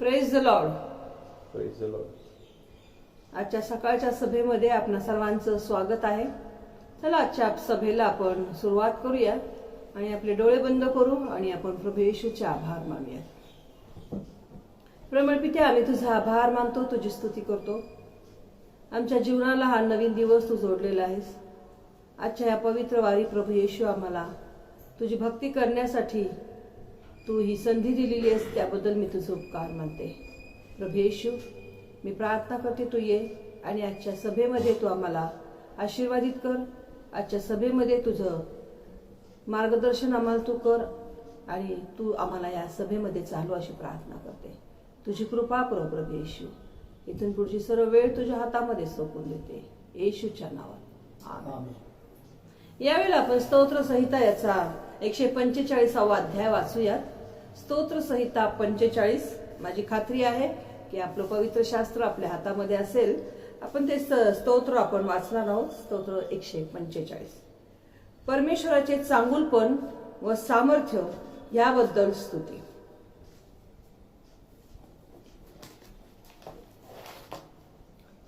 Praise the Lord. Praise the Lord. आजच्या सकाळच्या सभेमध्ये आपणा सर्वांचं स्वागत आहे. चला आजच्या सभेला आपण सुरुवात करूया आणि आपले डोळे बंद करू आणि आपण प्रभू येशूचे आभार मानूया. प्रेमळ पित्या, आम्ही तुझा आभार मानतो, तुझी स्तुती करतो. आमच्या जीवनाला हा नवीन दिवस तू जोडलेला आहेस. आजच्या या पवित्र वारी प्रभू येशू आम्हाला तुझी भक्ती करण्यासाठी तू ही संधी दिलेली आहेस, त्याबद्दल मी तुझे उपकार मानते. प्रभू येशू, मी प्रार्थना करते तू ये आणि आजच्या सभेमध्ये तू आम्हाला आशीर्वादित कर. आजच्या सभेमध्ये तुझं मार्गदर्शन आम्हाला तू कर आणि तू आम्हाला या सभेमध्ये चालू अशी प्रार्थना करते. तुझी कृपा कर प्रभू येशू. इथून पुढची सर्व वेळ तुझ्या हातामध्ये सोपवून देते, येशूच्या नावात आमेन. यावेळेला आपण स्तोत्र संहिता याचा 145वा अध्याय वाचूयात. स्तोत्र संहिता 45. माझी खात्री आहे की आपलं पवित्र शास्त्र आपल्या हातामध्ये असेल. आपण ते स्तोत्र आपण वाचणार आहोत. स्तोत्र 145. परमेश्वराचे चांगुलपण व सामर्थ्य याबद्दल स्तुती.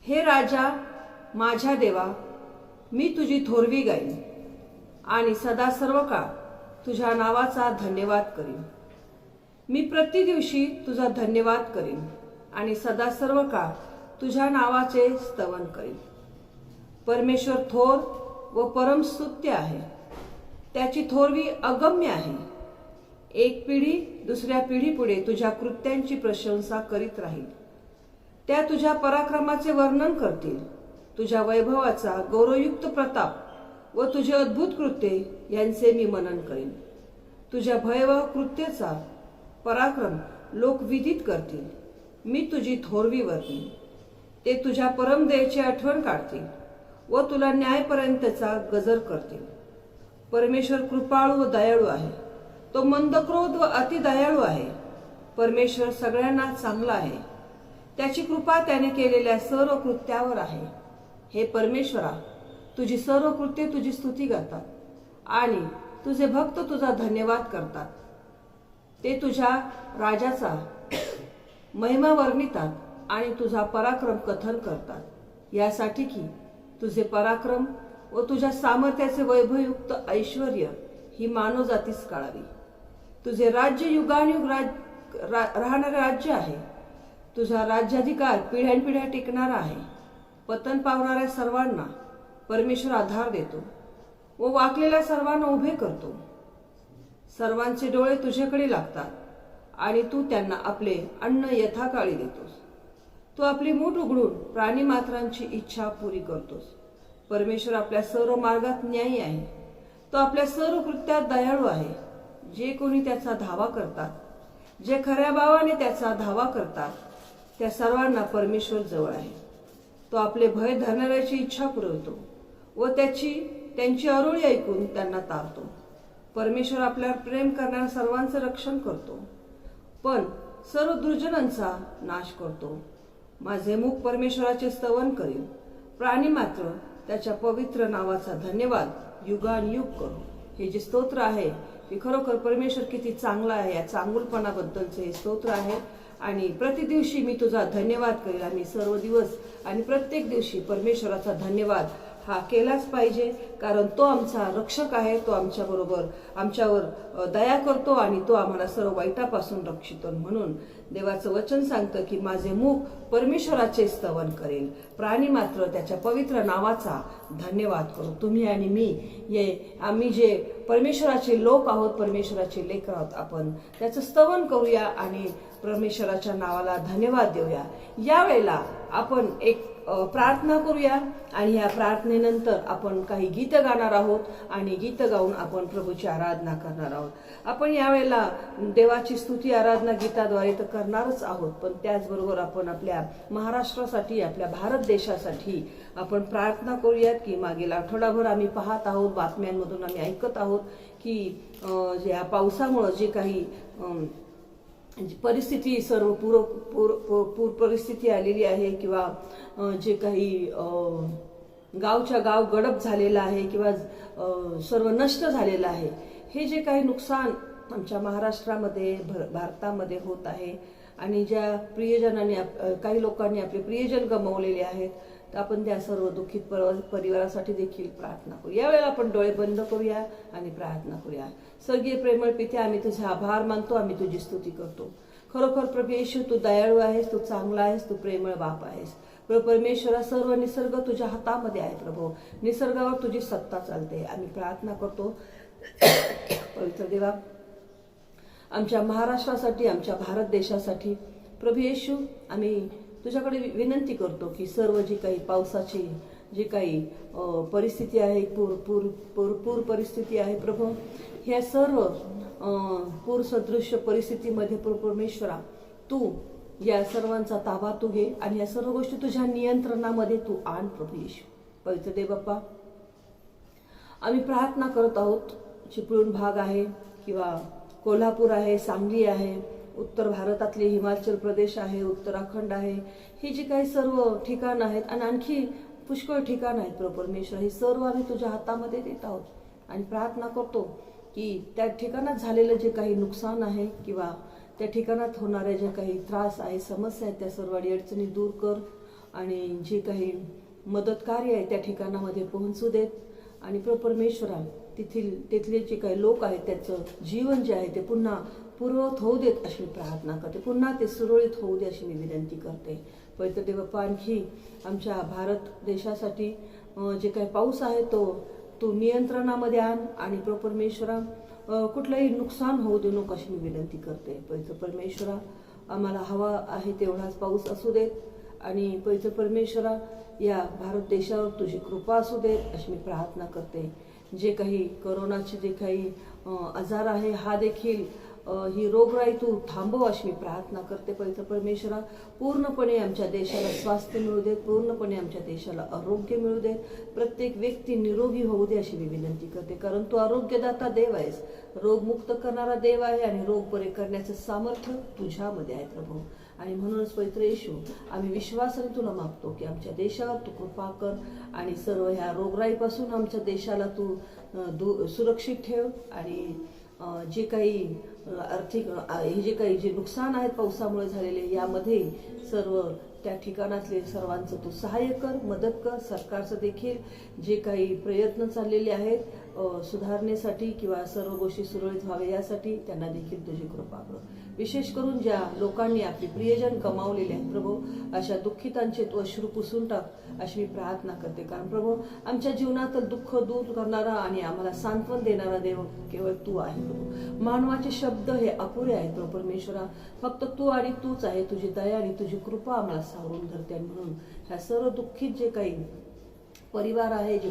हे राजा माझ्या देवा, मी तुझी थोरवी गाईन आणि सदा सर्व काळ तुझ्या नावाचा धन्यवाद करीन. मी प्रतिदिवशी तुझा धन्यवाद करीन आणि सदा सर्व काळ तुझ्या नावाचे स्तवन करीन. परमेश्वर थोर व परमस्तुत्य आहे, त्याची थोरवी अगम्य आहे. एक पिढी दुसऱ्या पिढीपुढे तुझ्या कृत्यांची प्रशंसा करीत राहील. त्या तुझ्या पराक्रमाचे वर्णन करतील, तुझ्या वैभवाचा गौरवयुक्त प्रताप व तुझे अद्भुत कृत्ये यांचे मी मनन करीन. तुझ्या भयावह कृत्याचा पराक्रम लोक विदित करतील. मी तुझी थोरवी वर्णीन. ते तुझ्या परमदयेची आठवण काढतील व तुला न्यायपर्यंतचा गजर करतील. परमेश्वर कृपाळू व दयाळू आहे, तो मंदक्रोध व अतिदयाळू आहे. परमेश्वर सगळ्यांना चांगला आहे, त्याची कृपा त्याने केलेल्या सर्व कृत्यावर आहे. हे परमेश्वरा, तुझी सर्व कृत्ये तुझी स्तुती करतात आणि तुझे भक्त तुझा धन्यवाद करतात. ते तुझ्या राजाचा महिमा वर्णितात आणि तुझा पराक्रम कथन करतात, यासाठी की तुझे पराक्रम व तुझ्या सामर्थ्याचे वैभवयुक्त ऐश्वर्य ही मानवजातीस कळावी. तुझे राज्य युगानुयुग राहणारे राज्य आहे. तुझा राज्याधिकार पिढ्यानपिढ्या टिकणारा आहे. पतन पावणाऱ्या सर्वांना परमेश्वर आधार देतो व वाकलेल्या सर्वांना उभे करतो. सर्वांचे डोळे तुझ्याकडे लागतात आणि तू त्यांना आपले अन्न यथाकाळी देतोस. तू आपली मूठ उघडून प्राणी मात्रांची इच्छा पुरी करतोस. परमेश्वर आपल्या सर्व मार्गात न्यायी आहे. तो आपल्या सर्व कृत्यात दयाळू आहे. जे कोणी त्याचा धावा करतात, जे खऱ्या भावाने त्याचा धावा करतात, त्या सर्वांना परमेश्वर जवळ आहे. तो आपले भय धरणाऱ्याची इच्छा पुरवतो व त्यांची अरोळी ऐकून त्यांना तारतो. परमेश्वर आपल्यावर प्रेम करणाऱ्या सर्वांचं रक्षण करतो, पण सर्व दुर्जनांचा नाश करतो. माझे मुख परमेश्वराचे स्तवन करीन. प्राणी मात्र त्याच्या पवित्र नावाचा धन्यवाद युगानुयुग करो. हे जे स्तोत्र आहे ते खरोखर परमेश्वर किती चांगला आहे या चांगुलपणाबद्दलचे हे स्तोत्र आहे. आणि प्रतिदिवशी मी तुझा धन्यवाद करेल. आम्ही सर्व दिवस आणि प्रत्येक दिवशी परमेश्वराचा धन्यवाद हा केलाच पाहिजे, कारण तो आमचा रक्षक आहे. तो आमच्यावर दया करतो आणि तो आम्हाला सर्व वाईटापासून रक्षितो. म्हणून देवाचं वचन सांगतं की माझे मुख परमेश्वराचे स्तवन करेल, प्राणी मात्र त्याच्या पवित्र नावाचा धन्यवाद करू. तुम्ही आणि मी आम्ही जे परमेश्वराचे लोक आहोत, परमेश्वराचे लेकर आहोत, आपण त्याचं स्तवन करूया आणि परमेश्वराच्या नावाला धन्यवाद देऊया. यावेळेला आपण एक प्रार्थना करूया आणि या प्रार्थनेनंतर आपण काही गीत गाणार आहोत आणि गीत गाऊन आपण प्रभूची आराधना करणार आहोत. आपण यावेळेला देवाची स्तुती आराधना गीताद्वारे तर करणारच आहोत, पण त्याचबरोबर आपण आपल्या महाराष्ट्रासाठी, आपल्या भारत देशासाठी आपण प्रार्थना करूयात. की मागील आठवडाभर आम्ही पाहत आहोत, बातम्यांमधून आम्ही ऐकत आहोत की या पावसामुळे जे काही परिस्थिती सर्व पूर परिस्थिती आलेली आहे किंवा जे काही गावच्या गाव गडप झालेला आहे किंवा सर्व नष्ट झालेलं आहे, हे जे काही नुकसान आमच्या महाराष्ट्रामध्ये भारतामध्ये होत आहे आणि ज्या प्रियजनांनी काही लोकांनी आपले प्रियजन गमावलेले आहेत, तर आपण त्या सर्व दुःखित परिवारासाठी देखील प्रार्थना करू. यावेळेला आपण डोळे बंद करूया आणि प्रार्थना करूया. स्वर्गीय प्रेमळ पिते, आम्ही तुझे आभार मानतो, आम्ही तुझी स्तुती करतो. खरोखर प्रभू येशू, तू दयाळू आहेस, तू चांगला आहेस, तू प्रेमळ बाप आहेस. प्रभू परमेश्वरा, सर्व निसर्ग तुझ्या हातामध्ये आहे. प्रभू, निसर्गावर तुझी सत्ता चालते. आम्ही प्रार्थना करतो पवित्र देवा, आमच्या महाराष्ट्रासाठी, आमच्या भारत देशासाठी प्रभू येशू, आम्ही तुझ्याकडे विनंती करतो की सर्व जी काही पावसाची जी काही परिस्थिती आहे, पूर परिस्थिती आहे प्रभू, ह्या सर्व पूर सदृश्य परिस्थितीमध्ये प्रभू परमेश्वरा, तू या सर्वांचा ताबा तू घे आणि या सर्व गोष्टी तुझ्या नियंत्रणामध्ये तू आण प्रभू येशू. पवित्र देव बाप्पा, आम्ही प्रार्थना करत आहोत. चिपळूण भाग आहे किंवा कोल्हापूर आहे, सांगली आहे, उत्तर भारतातले हिमाचल प्रदेश आहे, उत्तराखंड आहे, ही जी काही सर्व ठिकाणं आहेत आणि आणखी पुष्कळ ठिकाणं आहेत प्रभू परमेश्वर, ही सर्व आम्ही तुझ्या हातामध्ये देत आहोत आणि प्रार्थना करतो की त्या ठिकाणात झालेलं जे काही नुकसान आहे किंवा त्या ठिकाणात होणारे जे काही त्रास आहे, समस्या आहेत, त्या सर्व अडचणी दूर कर आणि जे काही मदत कार्य आहे त्या ठिकाणामध्ये पोहोचू देत आणि प्रभू परमेश्वरा, तिथले जे काही लोक आहेत त्याचं जीवन जे आहे ते पुन्हा पूर्ववत होऊ देत अशी मी प्रार्थना करते. पुन्हा ते सुरळीत होऊ दे अशी मी विनंती करते. पवित्र देव बाप्पा, आणखी आमच्या भारत देशासाठी जे काही पाऊस आहे तो तू नियंत्रणामध्ये आण आणि प्रभू परमेश्वरा, कुठलंही नुकसान होऊ देऊ नको अशी मी विनंती करते. पवित्र परमेश्वरा, आम्हाला हवा आहे तेवढाच पाऊस असू देत आणि पवित्र परमेश्वरा, या भारत देशावर तुझी कृपा असू देत अशी मी प्रार्थना करते. जे काही करोनाचे जे काही आजार आहे, हा देखील ही रोगराई तू थांबव अशी मी प्रार्थना करते. पवित्र परमेश्वरा, पूर्णपणे आमच्या देशाला स्वास्थ्य मिळू देत, पूर्णपणे आमच्या देशाला आरोग्य मिळू देत, प्रत्येक व्यक्ती निरोगी होऊ दे अशी मी विनंती करते. कारण तू आरोग्यदाता देव आहेस, रोगमुक्त करणारा देव आहे आणि रोग बरे करण्याचं सामर्थ्य तुझ्यामध्ये आहे प्रभू. आणि म्हणूनच पवित्र येशू, आम्ही विश्वासाने तुला मागतो की आमच्या देशावर तू कृपा कर आणि सर्व ह्या रोगराईपासून आमच्या देशाला तू सुरक्षित ठेव आणि जे काही आर्थिक हे जे काही जे नुकसान आहेत पावसामुळे झालेले, यामध्ये सर्व त्या ठिकाणातले सर्वांचं तू सहाय्य कर, मदत कर. सरकारचं देखील जे काही प्रयत्न चाललेले आहेत सुधारण्यासाठी किंवा सर्व गोष्टी सुरळीत व्हावे यासाठी त्यांना देखील तुझी कृपा कर. विशेष करून ज्या लोकांनी आपले प्रियजन गमावलेले आहेत प्रभू, अशा दुःखितांचे तू अश्रू पुसून टाक अशी मी प्रार्थना करते. कारण प्रभू, आमच्या जीवनातील दुःख दूर करणारा आणि आम्हाला सांत्वन देणारा देव केवळ तू आहे प्रभू. मानवाचे शब्द हे अपुरे आहेत प्रभू परमेश्वरा, फक्त तू आणि तूच आहे. तुझी दया आणि तुझी कृपा आम्हाला सावरून धरते. आणि म्हणून ह्या सर्व दुःखित जे काही परिवार आहे, जे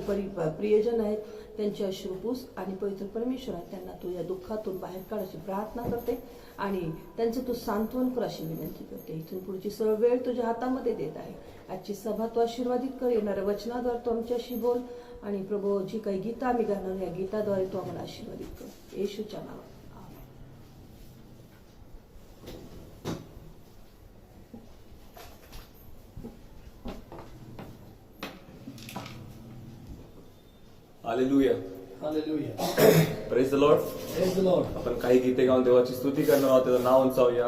प्रियजन आहेत, त्यांचे अश्रुपूस आणि पवित्र परमेश्वरा, त्यांना तू या दुःखातून बाहेर काढ अशी प्रार्थना करते आणि त्यांचं तू सांत्वन कर अशी विनंती करते. इथून पुढची सर्व वेळ तुझ्या हातामध्ये देत आहे. आजची सभा तू आशीर्वादित कर. येणाऱ्या वचनाद्वारे तू आमच्याशी बोल आणि प्रभू, जी काही गीता आम्ही गाणार या गीताद्वारे तू आम्हाला आशीर्वादित कर. येशूच्या नावात. Hallelujah. Hallelujah. Praise the Lord. Praise the Lord. आपण काही गीते गाऊन देवाची स्तुती करणार आहोत, त्याचं नाव उंचावूया,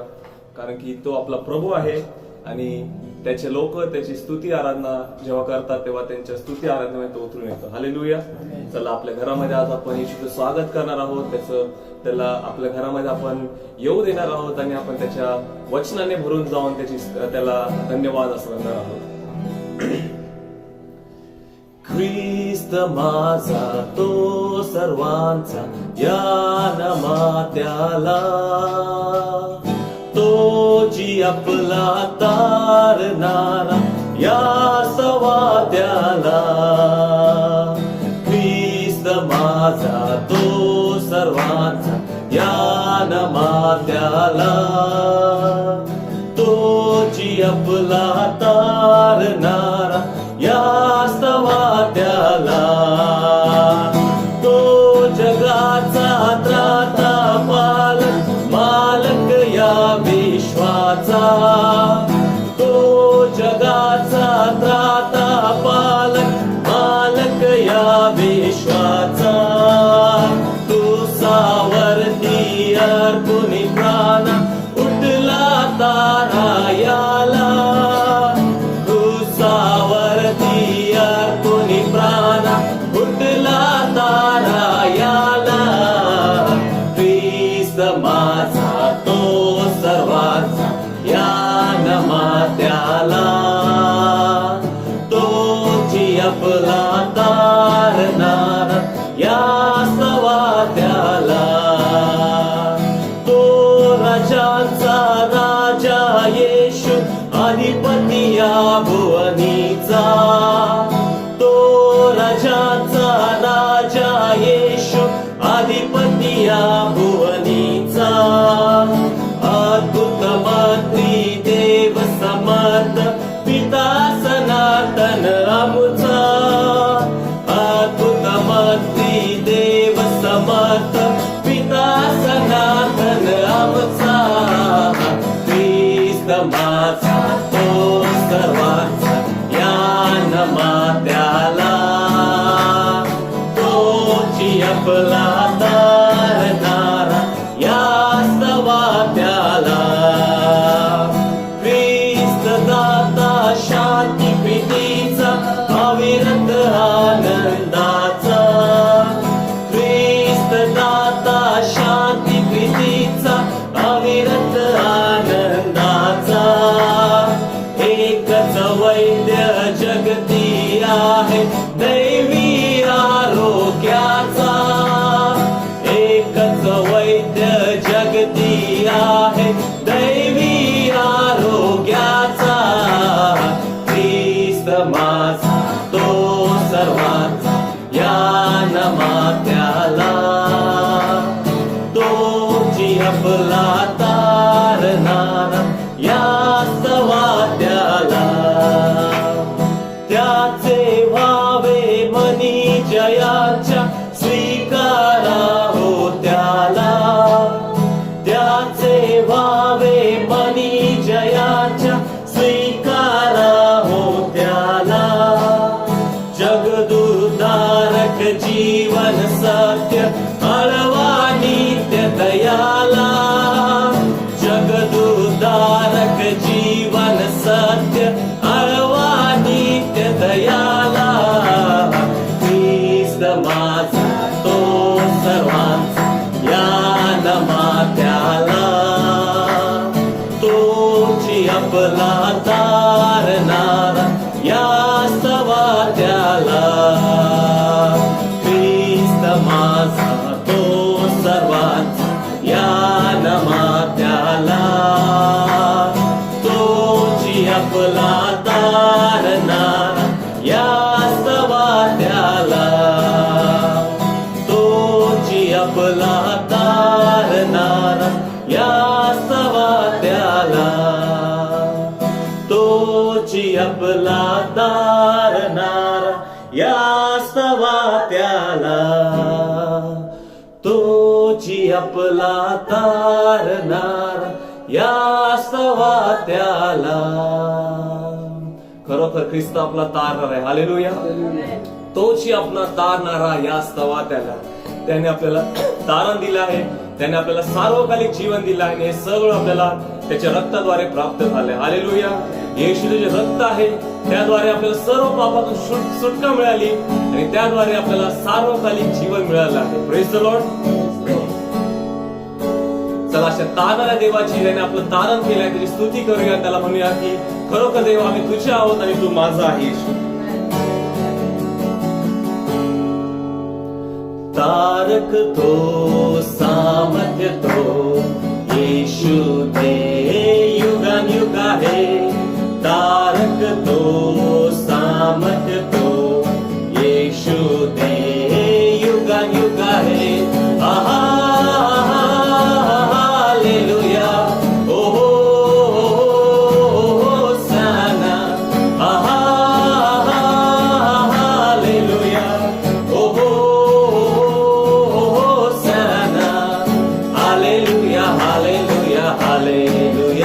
कारण की तो आपला प्रभू आहे आणि त्याचे लोक त्याची स्तुती आराधना जेव्हा करतात तेव्हा त्यांच्या स्तुती आराधनेमध्ये तो उतरून येतो. हालेलुया. चला, आपल्या घरामध्ये आज आपण येशूचं स्वागत करणार आहोत, त्याला आपल्या घरामध्ये आपण येऊ देणार आहोत आणि आपण त्याच्या वचनाने भरून जाऊन त्याला धन्यवाद असं म्हणणार आहोत. ख्रिस्त माझा तो सर्वांचा या नमात्याला, तो जी आपला तारणारा या सवात्याला. ख्रिस्त माझा तो सर्वांचा या नमात्याला, तो जी आपला तारणारा या स्तवात्याला. तो जगाचा त्राता मालक या विश्वाचा, तो जगाचा त्राता मालक या विश्वाचा. तो सावरती तारायाला क्रूसावरती अर्पुनी प्राण फुटला तारायाला ख्रिस्त माझा तो सर्वांचा या नमात्याला तोची आपला तारणार या सवात्याला तो राजांचा राजा येशू अधिपती या भुवनीचा तो राजांचा राजा येशू अधिपती या भुवनीचा अद्भुत मंत्री देव समर्थ पिता सनातन आमुचा अद्भुत मंत्री देव समर्थ पिता सनातन आमचा ख्रिस्त माझा तो सर्वांचा या नमात्याला तोची आपला तारणारा या सवात्याला ख्रिस्त दाता शांती प्रीतीचा अविरत आनंदाचा ख्रिस्त दाता शांती प्रीतीचा अविरत आनंदाचा एकच वैद्य जगती आहे दैवी आरोग्याचा एकच वैद्य जगती आहे दैवी आरोग्याचा ख्रिस्त माझा तो सर्वांचा या नमात्याला तोची आपला तारणारा या सवात्याला त्याचे व्हावे मनी जयाच्या स्वीकारा हो त्याला त्याचे व्हावे मनी जयाच्या स्वीकारा हो त्याला जगदुद्धारक जीवन सत्य अळवा नित्य दयाला जगदुद्धारक जीवन सत्य अळवा नित्य दयाला ख्रिस्त माझा तो सर्वांचा या नमात्याला तोची आपला तारणारा या सवात्याला ख्रिस्त माझा तो सर्वांचा या नमात्याला तोची आपला तारणारा या सवात्याला तोची आपला तारणारा या सवात्याला तोची आपला तारणारा या सवात्याला तोची आपला तारणारा या सवात्याला खरोखर ख्रिस्त आपला तारणार आहे हालेलुया तोची आपला तारणारा या सवात्याला त्याने आपल्याला तारण दिलं आहे त्याने आपल्याला सार्वकालिक जीवन दिलं आहे आणि हे सगळं आपल्याला त्याच्या रक्ताद्वारे प्राप्त झाले हालेलुया येशूचे जे रक्त आहे त्याद्वारे आपल्याला सर्व पापातून सुटका मिळाली आणि त्याद्वारे आपल्याला सार्वकालिक जीवन मिळालं आहे प्रेज द लॉर्ड चला अशा तारणाऱ्या देवाची ज्याने आपलं तारण केलंय त्याची स्तुती करूया त्याला म्हणूया की खरोखर देव आम्ही तुझे आहोत आणि तू माझा आहेस तारक तो सामर्थ्य तो येशू दे युगान युग आहे तारक तो सामर्थ्य तो येशू दे युगान युग आहे आहा हालेलुया ओ होसाना आहा हालेलुया ओ होसाना हालेलुया हालेलुया हालेलुया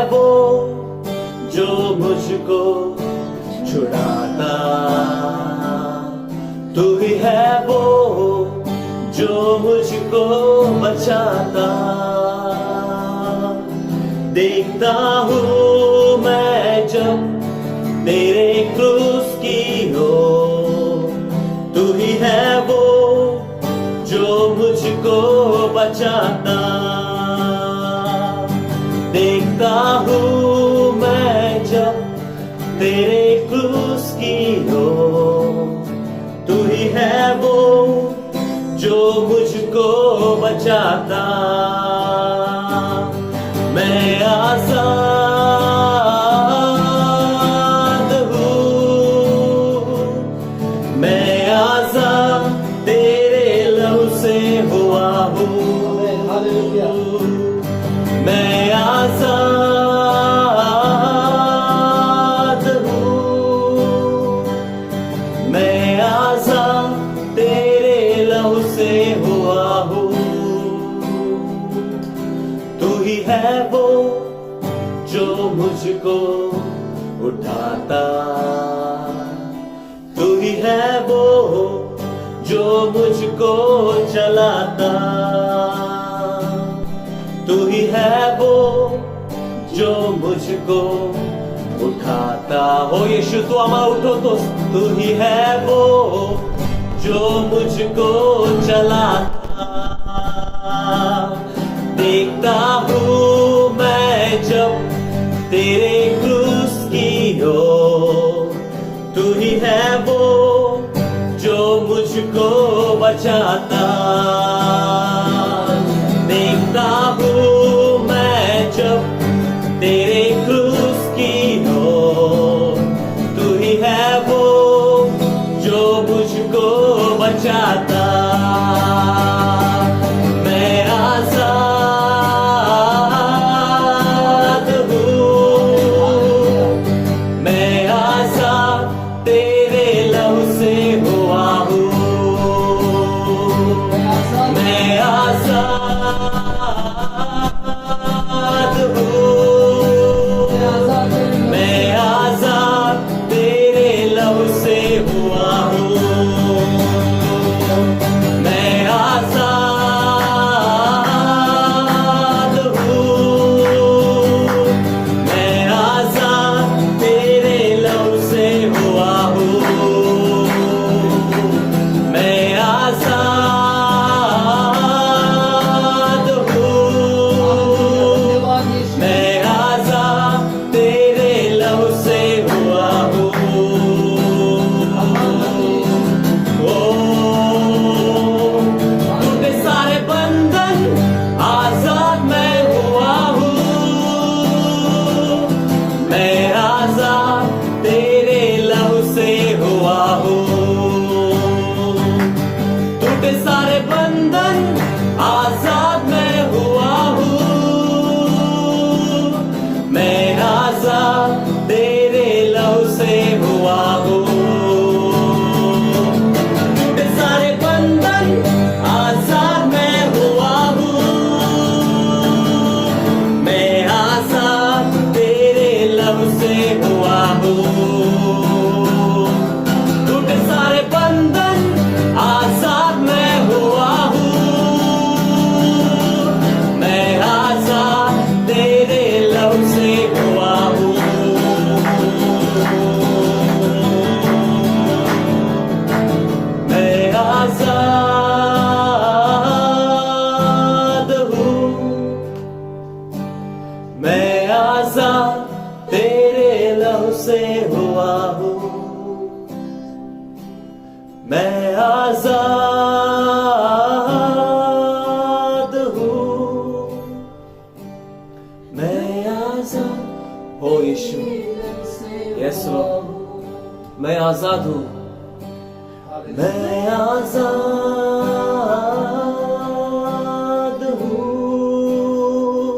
जो मुझको छुड़ाता। तू ही है वो जो मुझको बचाता। देखता हूँ मैं जब तेरे क्रूस की हो, तू ही है वो जो मुझको बचाता। देखता हूँ मैं जब तेरे क्रूस की हो, तू ही है वो जो मुझको बचाता। मैं आजाद हूँ, मैं आजाद तेरे लहू से हुआ हूँ। हालेलुया। मैं आजाद हूँ, मैं आजाद तेरे लहू से हुआ हूँ। तू ही है वो जो मुझको उठाता। तू ही है वो जो मुझको चलाता। तू ही है वो जो मुझको उठाता। हो यीशु, तू आम्हाला उठवतोस। तू ही है वो जो मुझको चलाता। देखता हूँ मैं जब तेरे क्रूस की हो, तू ही है वो जो मुझको बचाता। देखता हूँ मैं जब तेरे क्रूस की हो, तू ही है वो जो मुझको बचाता। मैं आजाद हूँ, मैं आजाद तेरे लहू से हुआ हूँ। मैं आजाद हूँ, मैं आजाद तेरे लहू से हुआ हूँ। मैं आजाद हूँ, मैं आजाद तेरे लहू से हुआ हूँ। मैं आजाद हूँ, मैं आजाद तेरे लहू से हुआ हूँ। टूटे सारे बंधन आजाद मैं हुआ हूँ। मैं आजाद तेरे लहू से हुआ हूँ। टूटे सारे बंधन आजाद मैं हुआ हूँ। मैं आजाद तेरे लहू से हुआ हूँ। टूटे सारे बंधन आजाद मैं हुआ हूँ। मैं आजाद तेरे लहू से हुआ हूँ। टूटे सारे बंधन आजाद मैं हुआ हूँ। मैं आजाद तेरे लहू से हुआ हूँ। मैं आजाद हूँ, मैं आजाद तेरे लहू से हुआ हूँ। मैं आजाद हूँ, मैं आजाद। हो यीशु, यस लॉर्ड, मैं आजाद हूँ। मैं आजाद हूँ,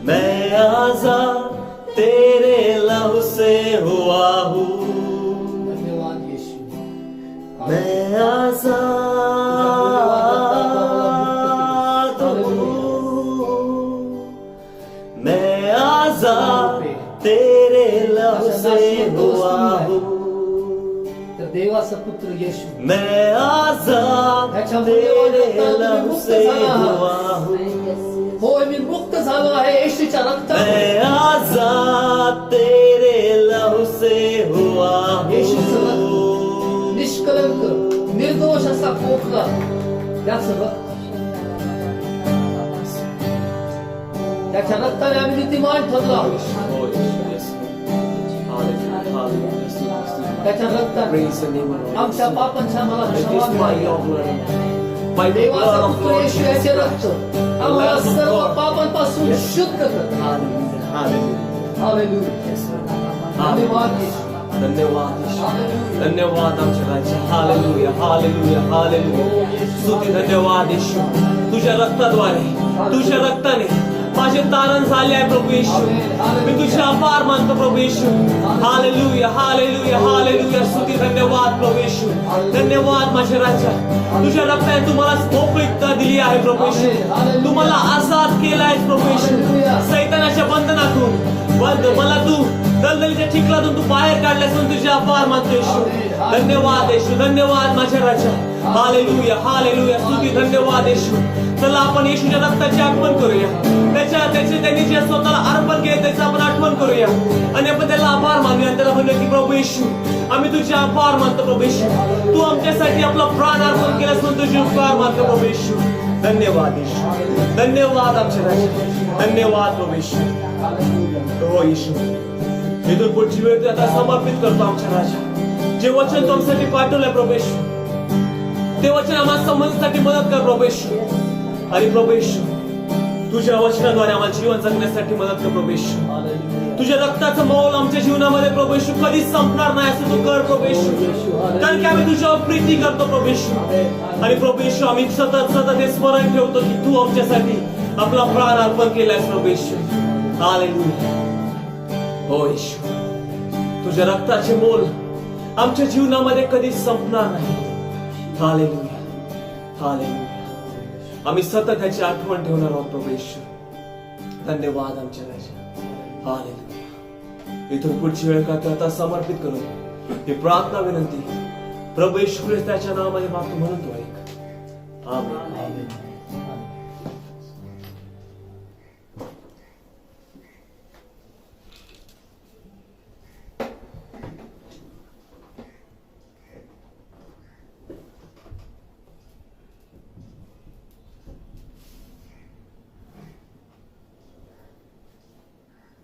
मैं आजाद तेरे लहू से हुआ हूँ। धन्यवाद यीशु। मैं आजाद हूँ, मैं आजाद तेरे लहू से हुआ हूँ. तर देवाचा पुत्र येशू मैं आजाद तेरे लहू से हुआ हूँ. होय मी मुक्त झालो आहे येशूच्या रक्तामुळे. मैं आजाद तेरे लहू से हुआ येशूचं हूँ. रक्त निष्कलंक निर्दोष असा पोकला त्याचं रक्त, त्याच्या रक्ताने आम्ही नीतिमान ठरलो आहोत. Oh, yes. Hallelujah. Hallelujah. त्याच्या रक्ताने Praise the name of the Lord. आमच्या पापांच्या मला It क्षमा is by मिळाली. your blood. By the देवाचा blood of पुत्र Lord येशू याचे Jesus रक्त Christ. आम्हाला The Lamb of सर्व God. पापांपासून Yes. शुद्ध करतो. Hallelujah. Hallelujah. हालेलुया. धन्यवाद येशू. धन्यवाद येशू. हालेलुया. धन्यवाद आमच्या राजा. हालेलुया. हालेलुया. हालेलुया. स्तुती धन्यवाद येशू. तुझ्या रक्ताने माझे तारण झाले आहे प्रभू येशू. मी तुझे आभार मानतो प्रभू येशू. हालेलुया. हालेलुया. हालेलुया. स्तुती धन्यवाद प्रभू येशू. धन्यवाद माझे राजा. तुझ्या रक्ताने तुम्हाला मोकळीकता दिली आहे प्रभू येशू. तुम्हाला आजाद केला आहे प्रभू येशू. सैतानाच्या बंधनातून मला तू दलदलीच्या चिखलातून तू बाहेर काढल्यास म्हणून तुझे आभार मानतो येशू. धन्यवाद येशू. धन्यवाद माझ्या राजा. हालेलुया. हालेलुया. स्तुती धन्यवाद येशू. चला आपण येशूच्या रक्ताची आठवण करूया. त्यांनी जे स्वतःला अर्पण केले त्याचं आपण आठवण करूया आणि आपण त्याला आभार मानूया. त्याला म्हणूया की प्रभू येशू आम्ही तुझे आभार मानतो प्रभू येशू. तू आमच्यासाठी आपला प्राण अर्पण केलास म्हणून तुझे उपकार मानतो प्रभू येशू. धन्यवाद येशू. धन्यवाद आमच्या राजा. धन्यवाद प्रभू येशू. हो येशू इथून पुढची वेळ तू आता समर्पित करतो आमच्या राजा. जे वचन तू आमच्यासाठी पाठवलंय प्रभू येशू ते वचन आम्हाला समजण्यासाठी मदत कर प्रभू येशू. आणि प्रभू येशू तुझ्या वचनाद्वारे आम्हाला जीवन जगण्यासाठी मदत कर प्रभू येशू. तुझ्या रक्ताचं मौल आमच्या जीवनामध्ये प्रभू येशू कधीच संपणार नाही असं तू कर प्रभू येशू. कारण की आम्ही तुझ्यावर प्रीती करतो प्रभू येशू. आणि प्रभू येशू आम्ही सतत हे स्मरण ठेवतो की तू आमच्यासाठी आपला प्राण अर्पण केलायस प्रभू येशू. हालेलुया. हो येशू तुझ्या रक्ताचे मोल आमच्या जीवनामध्ये कधीच संपणार नाही. हालेलुया. हालेलुया. आम्ही सतत याची आठवण ठेवणार आहोत प्रभू येशू. धन्यवाद आमच्या राजा. हालेलुया. इथून पुढची वेळ का आता समर्पित करून ही प्रार्थना विनंती प्रभू येशू ख्रिस्ताच्या नावामध्ये मागतो म्हणून तो ऐक. आमेन.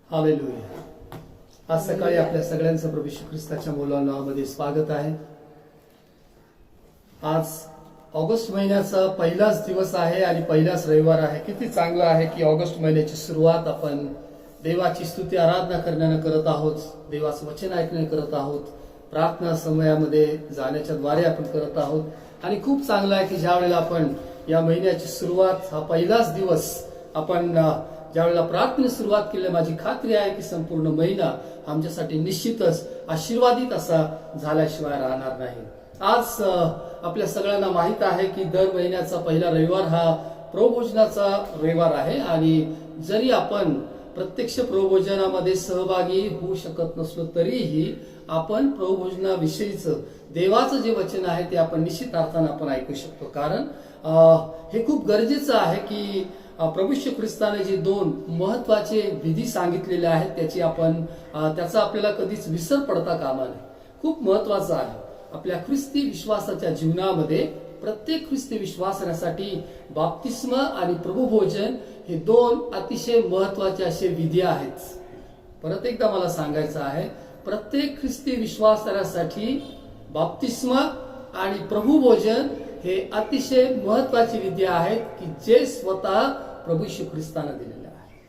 हालेलुया. आज सकाळी आपल्या सगळ्यांचं प्रभू येशू ख्रिस्ताच्या मुलाच्या नावामध्ये स्वागत आहे. आज ऑगस्ट महिन्याचा पहिलाच दिवस आहे आणि पहिलाच रविवार आहे. किती चांगलं आहे की ऑगस्ट महिन्याची सुरुवात आपण देवाची स्तुती आराधना करण्यानं करत आहोत. देवाचं वचन ऐकण्याने करत आहोत. प्रार्थना समयामध्ये जाण्याच्या द्वारे आपण करत आहोत. आणि खूप चांगलं आहे की ज्या वेळेला आपण या महिन्याची सुरुवात हा पहिलाच दिवस आपण ज्यावेळेला प्रार्थनेला सुरुवात केली माझी खात्री आहे की संपूर्ण महिना आमच्यासाठी निश्चितच आशीर्वादित असा झाल्याशिवाय राहणार नाही. आज आपल्या सगळ्यांना माहित आहे की दर महिन्याचा पहिला रविवार हा प्रभोजनाचा रविवार आहे. आणि जरी आपण प्रत्यक्ष प्रभोजनामध्ये सहभागी होऊ शकत नसलो तरीही आपण प्रभोजनाविषयीचं देवाचं जे वचन आहे ते आपण निश्चित अर्थानं आपण ऐकू शकतो. कारण हे खूप गरजेचं आहे की प्रभू येशू ख्रिस्ताने जे दोन महत्वाचे विधी सांगितलेले आहेत त्याचा आपल्याला कधीच विसर पडता कामा नये. खूप महत्वाचं आहे. आपल्या ख्रिस्ती विश्वासाच्या जीवनामध्ये प्रत्येक ख्रिस्ती विश्वासासाठी बाप्तिस्म आणि प्रभुभोजन हे दोन अतिशय महत्वाचे असे विधी आहेत. परत एकदा मला सांगायचं आहे प्रत्येक ख्रिस्ती विश्वासासाठी बाप्तिस्म आणि प्रभुभोजन हे अतिशय महत्वाचे विधी आहेत की जे स्वतः प्रभू येशू ख्रिस्ताने दिलेले आहे.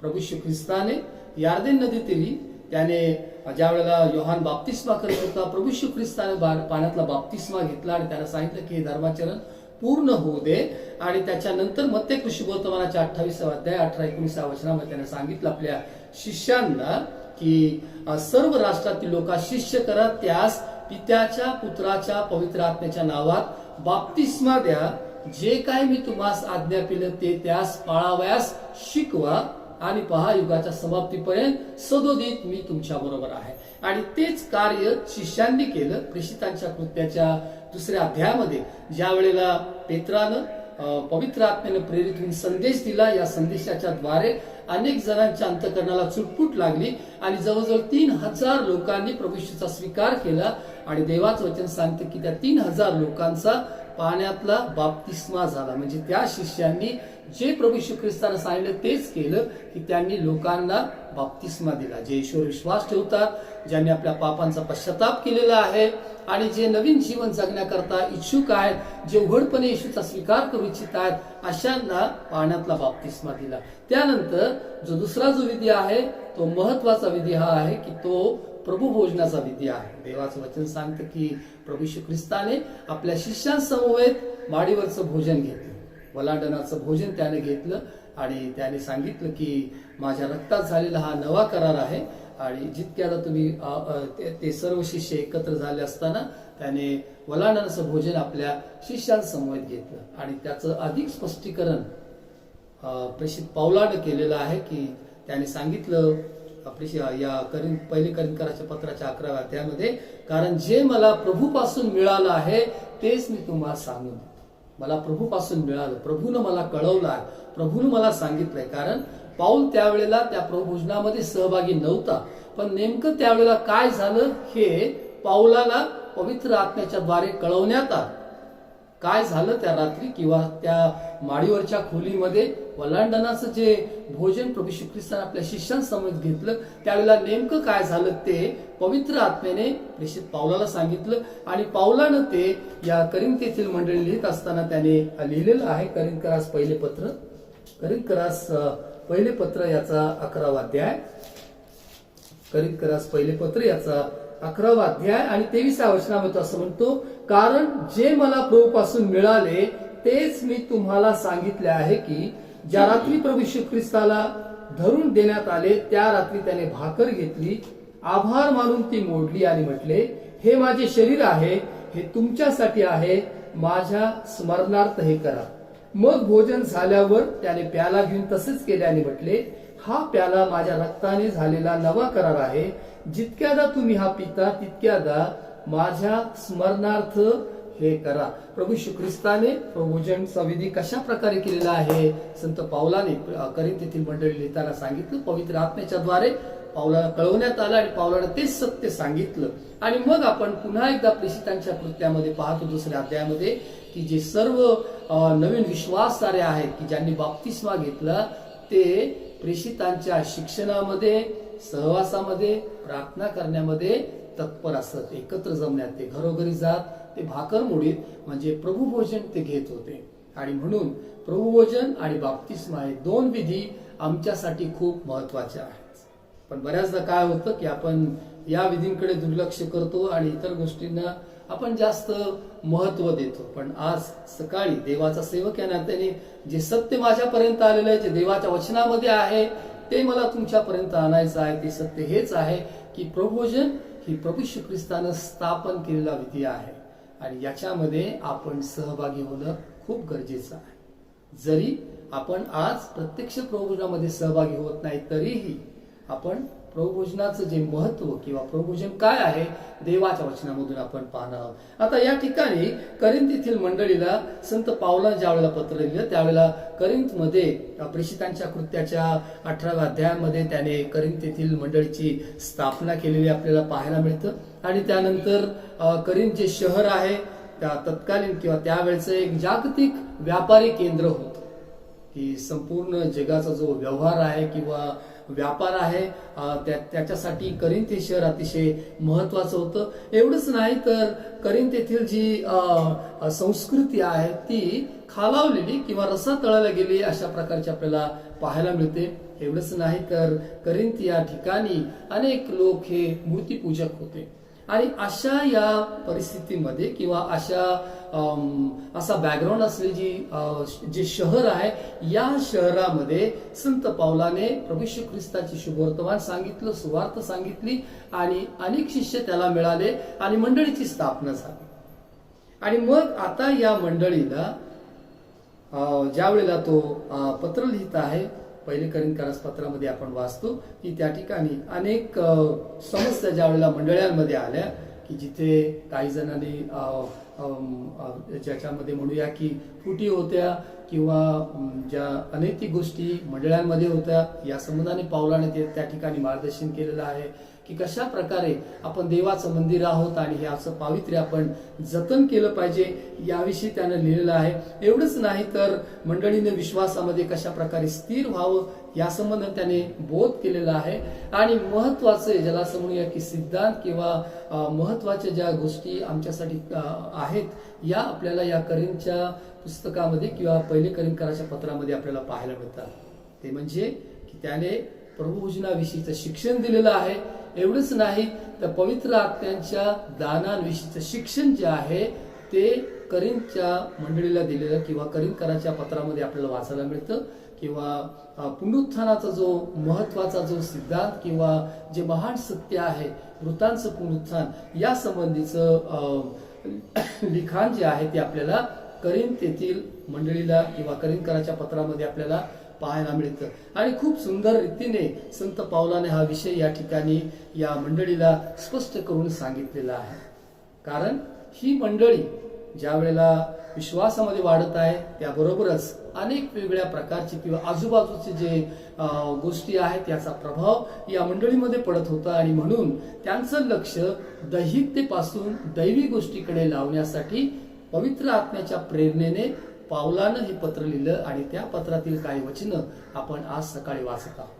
प्रभू येशू ख्रिस्ताने यार्देन नदीतीरी त्याने ज्या वेळेला योहान बाप्तिस्मा करत होता प्रभू येशू ख्रिस्ताने पाण्यातला बाप्तिस्मा घेतला आणि त्याला सांगितलं की हे धर्माचरण पूर्ण होऊ दे. आणि त्याच्यानंतर मत्ते कृष्णवर्तमानाच्या 28 अध्याय 18-19 वचनामध्ये त्याने सांगितलं आपल्या शिष्यांना की सर्व राष्ट्रातील लोका शिष्य करा त्यास पित्याच्या पुत्राच्या पवित्र आत्म्याच्या नावात बाप्तिस्मा द्या. जे काय मी तुम्हास आज्ञा केलं ते त्यास पाळावयास शिकवा आणि पहा युगाच्या समाप्तीपर्यंत सदोदित मी तुमच्या बरोबर आहे. आणि तेच कार्य शिष्यांनी केलं. प्रेषितांच्या कृत्याच्या 2 अध्यायामध्ये ज्या वेळेला पेत्रानं पवित्र आत्म्याने प्रेरित होऊन संदेश दिला, या संदेशाच्या द्वारे अनेक जणांच्या अंतःकरणाला चुटपुट लागली आणि जवळजवळ 3,000 लोकांनी प्रभू येशूचा स्वीकार केला. आणि देवाचं वचन सांगते की त्या 3,000 लोकांचा पाण्यातला बाप्तिस्मा झाला. म्हणजे त्या शिष्यांनी जे प्रभू येशू ख्रिस्तानं सांगितलं तेच केलं की त्यांनी लोकांना बाप्तिस्मा दिला. जे ईश्वर विश्वास ठेवतात, ज्यांनी आपल्या पापांचा पश्चाताप केलेला आहे आणि जे नवीन जीवन जगण्याकरता इच्छुक आहेत, जे उघडपणे येशूचा स्वीकार करू इच्छित आहेत, अशांना पाण्यातला बाप्तिस्मा दिला. त्यानंतर जो दुसरा जो विधी आहे तो महत्वाचा विधी हा आहे की तो प्रभू भोजनाचा विधी आहे. देवाचं वचन सांगतं की प्रभू येशू ख्रिस्ताने आपल्या शिष्यांसमवेत माडीवरचं भोजन घेतलं, वलांडणाचं भोजन त्याने घेतलं आणि त्याने सांगितलं की माझ्या रक्तात झालेला हा नवा करार आहे. आणि जितक्याला तुम्ही ते सर्व शिष्य एकत्र झाले असताना त्याने वलांडणाचं भोजन आपल्या शिष्यांसमवेत घेतलं. आणि त्याचं अधिक स्पष्टीकरण प्रेषित पौलानं केलेलं आहे की त्याने सांगितलं या पहिले करिंथकराच्या पत्राच्या 11व्या अध्यायामध्ये, कारण जे मला प्रभूपासून मिळालं आहे तेच मी तुम्हाला सांगून देतो. मला प्रभूपासून मिळालं, प्रभूनं मला कळवलं आहे, प्रभूनं मला सांगितलंय. कारण पाऊल त्यावेळेला त्या प्रभुभोजनामध्ये सहभागी नव्हता, पण नेमकं त्यावेळेला काय झालं हे पाऊलाला पवित्र आत्म्याच्या द्वारे कळवण्यात आलं. काय झालं त्या रात्री किंवा त्या माडीवरच्या खोलीमध्ये वलांडणाचं जे भोजन प्रभू येशू ख्रिस्ताने आपल्या शिष्यांसमोर घेतलं, त्यावेळेला नेमकं काय झालं ते पवित्र आत्म्याने प्रेषित पाऊलाला सांगितलं. आणि पाऊलानं ते या करिंथेतील मंडळी लिहित असताना त्याने लिहिलेलं आहे. करिंथकरास पहिले पत्र याचा 11वा अध्याय, करिंथकरास पहिले पत्र याचा 11वा अध्याय आणि 23व्या वचनामध्ये असं म्हणतो, कारण जे मला प्रभूपासून मिळाले तेच मी तुम्हाला सांगितले आहे की ज्या रात्री प्रभू येशू ख्रिस्ताला धरून देण्यात आले त्या रात्री त्याने भाकर घेतली, आभार मानून ती मोडली आणि म्हटले, हे माझे शरीर आहे, हे तुमच्यासाठी आहे, माझ्या स्मरणार्थ हे करा. मग भोजन झाल्यावर त्याने प्याला घेऊन तसेच केले आणि म्हटले, हा प्याला माझ्या रक्ताने झालेला नवा करार आहे, जितक्यादा तुम्ही हा पिता तितक्यादा माझ्या स्मरणार्थ हे करा. प्रभू येशू ख्रिस्ताने प्रभोजनचा विधी कशा प्रकारे केलेला आहे संत पावलाने करिंथेतील मंडळी लिहिताना सांगितलं. पवित्र आत्म्याच्या द्वारे पावलाला कळवण्यात आलं आणि पावलाने तेच सत्य सांगितलं. आणि मग आपण पुन्हा एकदा प्रेषितांच्या कृत्यामध्ये पाहतो 2 अध्यायामध्ये की जे सर्व नवीन विश्वासधारे आहेत की ज्यांनी बाप्तिस्मा घेतला ते प्रेषितांच्या शिक्षणामध्ये, सहवासामध्ये, प्रार्थना करण्यामध्ये तत्पर असत. एकत्र जमण्यात, ते घरोघरी जात, ते भाकर मोडीत म्हणजे प्रभुभोजन ते घेत होते. आणि म्हणून प्रभुभोजन आणि बाप्तिस्मा हे 2 विधी आमच्यासाठी खूप महत्वाचे आहेत. पण बऱ्याचदा काय होतं की आपण या विधींकडे दुर्लक्ष करतो आणि इतर गोष्टींना आपण जास्त महत्व देतो. पण आज सकाळी देवाचा सेवक या नात्याने जे सत्य माझ्यापर्यंत आलेलं आहे, जे देवाच्या वचनामध्ये आहे, ते मला तुमच्यापर्यंत आणायचं आहे. ते सत्य हेच आहे की प्रभुभोजन ही प्रभू येशू ख्रिस्तानं स्थापन केलेला विधी आहे आणि याच्यामध्ये आपण सहभागी होणं खूप गरजेचं आहे. जरी आपण आज प्रत्यक्ष प्रभुभोजनामध्ये सहभागी होत नाही तरीही आपण प्रभुभोजनाचं जे महत्व किंवा प्रभुभोजन काय आहे देवाच्या वचनामधून आपण पाहणार आहोत. आता या ठिकाणी करिंथेतील मंडळीला संत पावलाने ज्या वेळेला पत्र लिहिलं त्यावेळेला करिंथमध्ये प्रेषितांच्या कृत्याच्या 18व्या अध्यायामध्ये त्याने करिंथेतील मंडळीची स्थापना केलेली आपल्याला पाहायला मिळतं. आणि त्यानंतर करिंथ जे शहर आहे त्या तत्कालीन किंवा त्यावेळेचं एक जागतिक व्यापारी केंद्र होतं की संपूर्ण जगाचा जो व्यवहार आहे किंवा व्यापार आहे त्याच्यासाठी करिंथ हे शहर अतिशय महत्वाचं होतं. एवढंच नाही तर करिंथ येथील जी संस्कृती आहे ती खालावलेली किंवा रसा तळायला गेली अशा प्रकारची आपल्याला पाहायला मिळते. एवढंच नाही तर करिंथ या ठिकाणी अनेक लोक हे मूर्तीपूजक होते आणि अशा या परिस्थितीमध्ये किंवा असा बॅकग्राऊंड असलेली जे शहर आहे या शहरामध्ये संत पावलाने प्रभू येशू ख्रिस्ताची शुभवर्तमान सांगितलं, सुवार्थ सांगितली आणि अनेक शिष्य त्याला मिळाले आणि मंडळीची स्थापना झाली. आणि मग आता या मंडळीला ज्या वेळेला तो पत्र लिहित आहे पहिले करिंथकरास पत्रामध्ये आपण वाचतो की त्या ठिकाणी अनेक समस्या ज्या वेळेला मंडळांमध्ये आल्या की जिथे काही जणांनी ज्याच्यामध्ये म्हणूया की फुटी होत्या किंवा ज्या अनैतिक गोष्टी मंडळांमध्ये होत्या, या संबंधाने पावलाने त्या ठिकाणी मार्गदर्शन केलेलं आहे की कशा प्रकारे आपण देवाचं मंदिर आहोत आणि हे असं पावित्र्य आपण जतन केलं पाहिजे याविषयी त्यानं लिहिलेलं आहे. एवढंच नाही तर मंडळीने विश्वासामध्ये कशा प्रकारे स्थिर व्हावं या संबंधाने त्याने बोध केलेला आहे. आणि महत्वाचे ज्याला असं म्हणूया की सिद्धांत किंवा महत्वाच्या ज्या गोष्टी आमच्यासाठी आहेत या आपल्याला या करिंथच्या पुस्तकामध्ये किंवा पहिले करिंथकराच्या पत्रामध्ये आपल्याला पाहायला मिळतात. ते म्हणजे की त्याने प्रभुभोजनाविषयीचं शिक्षण दिलेलं आहे. एवढंच नाही तर पवित्र आत्म्यांच्या दानांविषयीचं शिक्षण जे आहे ते करिंथच्या मंडळीला दिलेलं किंवा करिंथकराच्या पत्रामध्ये आपल्याला वाचायला मिळतं. किंवा पुनरुत्थानाचा जो महत्वाचा जो सिद्धांत किंवा जे महान सत्य आहे मृतांचं पुनरुत्थान या संबंधीचं लिखाण जे आहे ते आपल्याला करिंथ येथील मंडळीला किंवा करिंथकराच्या पत्रामध्ये आपल्याला पाहायला मिळतं. आणि खूप सुंदर रीतीने संत पावलाने हा विषय या ठिकाणी या मंडळीला स्पष्ट करून सांगितलेला आहे. कारण ही मंडळी ज्या वेळेला विश्वासामध्ये वाढत आहे त्याबरोबरच अनेक वेगळ्या प्रकारचे किंवा आजूबाजूचे जे गोष्टी आहेत याचा प्रभाव या मंडळीमध्ये पडत होता आणि म्हणून त्यांचं लक्ष दैहिकतेपासून दैवी गोष्टीकडे लावण्यासाठी पवित्र आत्म्याच्या प्रेरणेने पावलानं हे पत्र लिहिलं आणि त्या पत्रातील काही वचनं आपण आज सकाळी वाचत आहोत.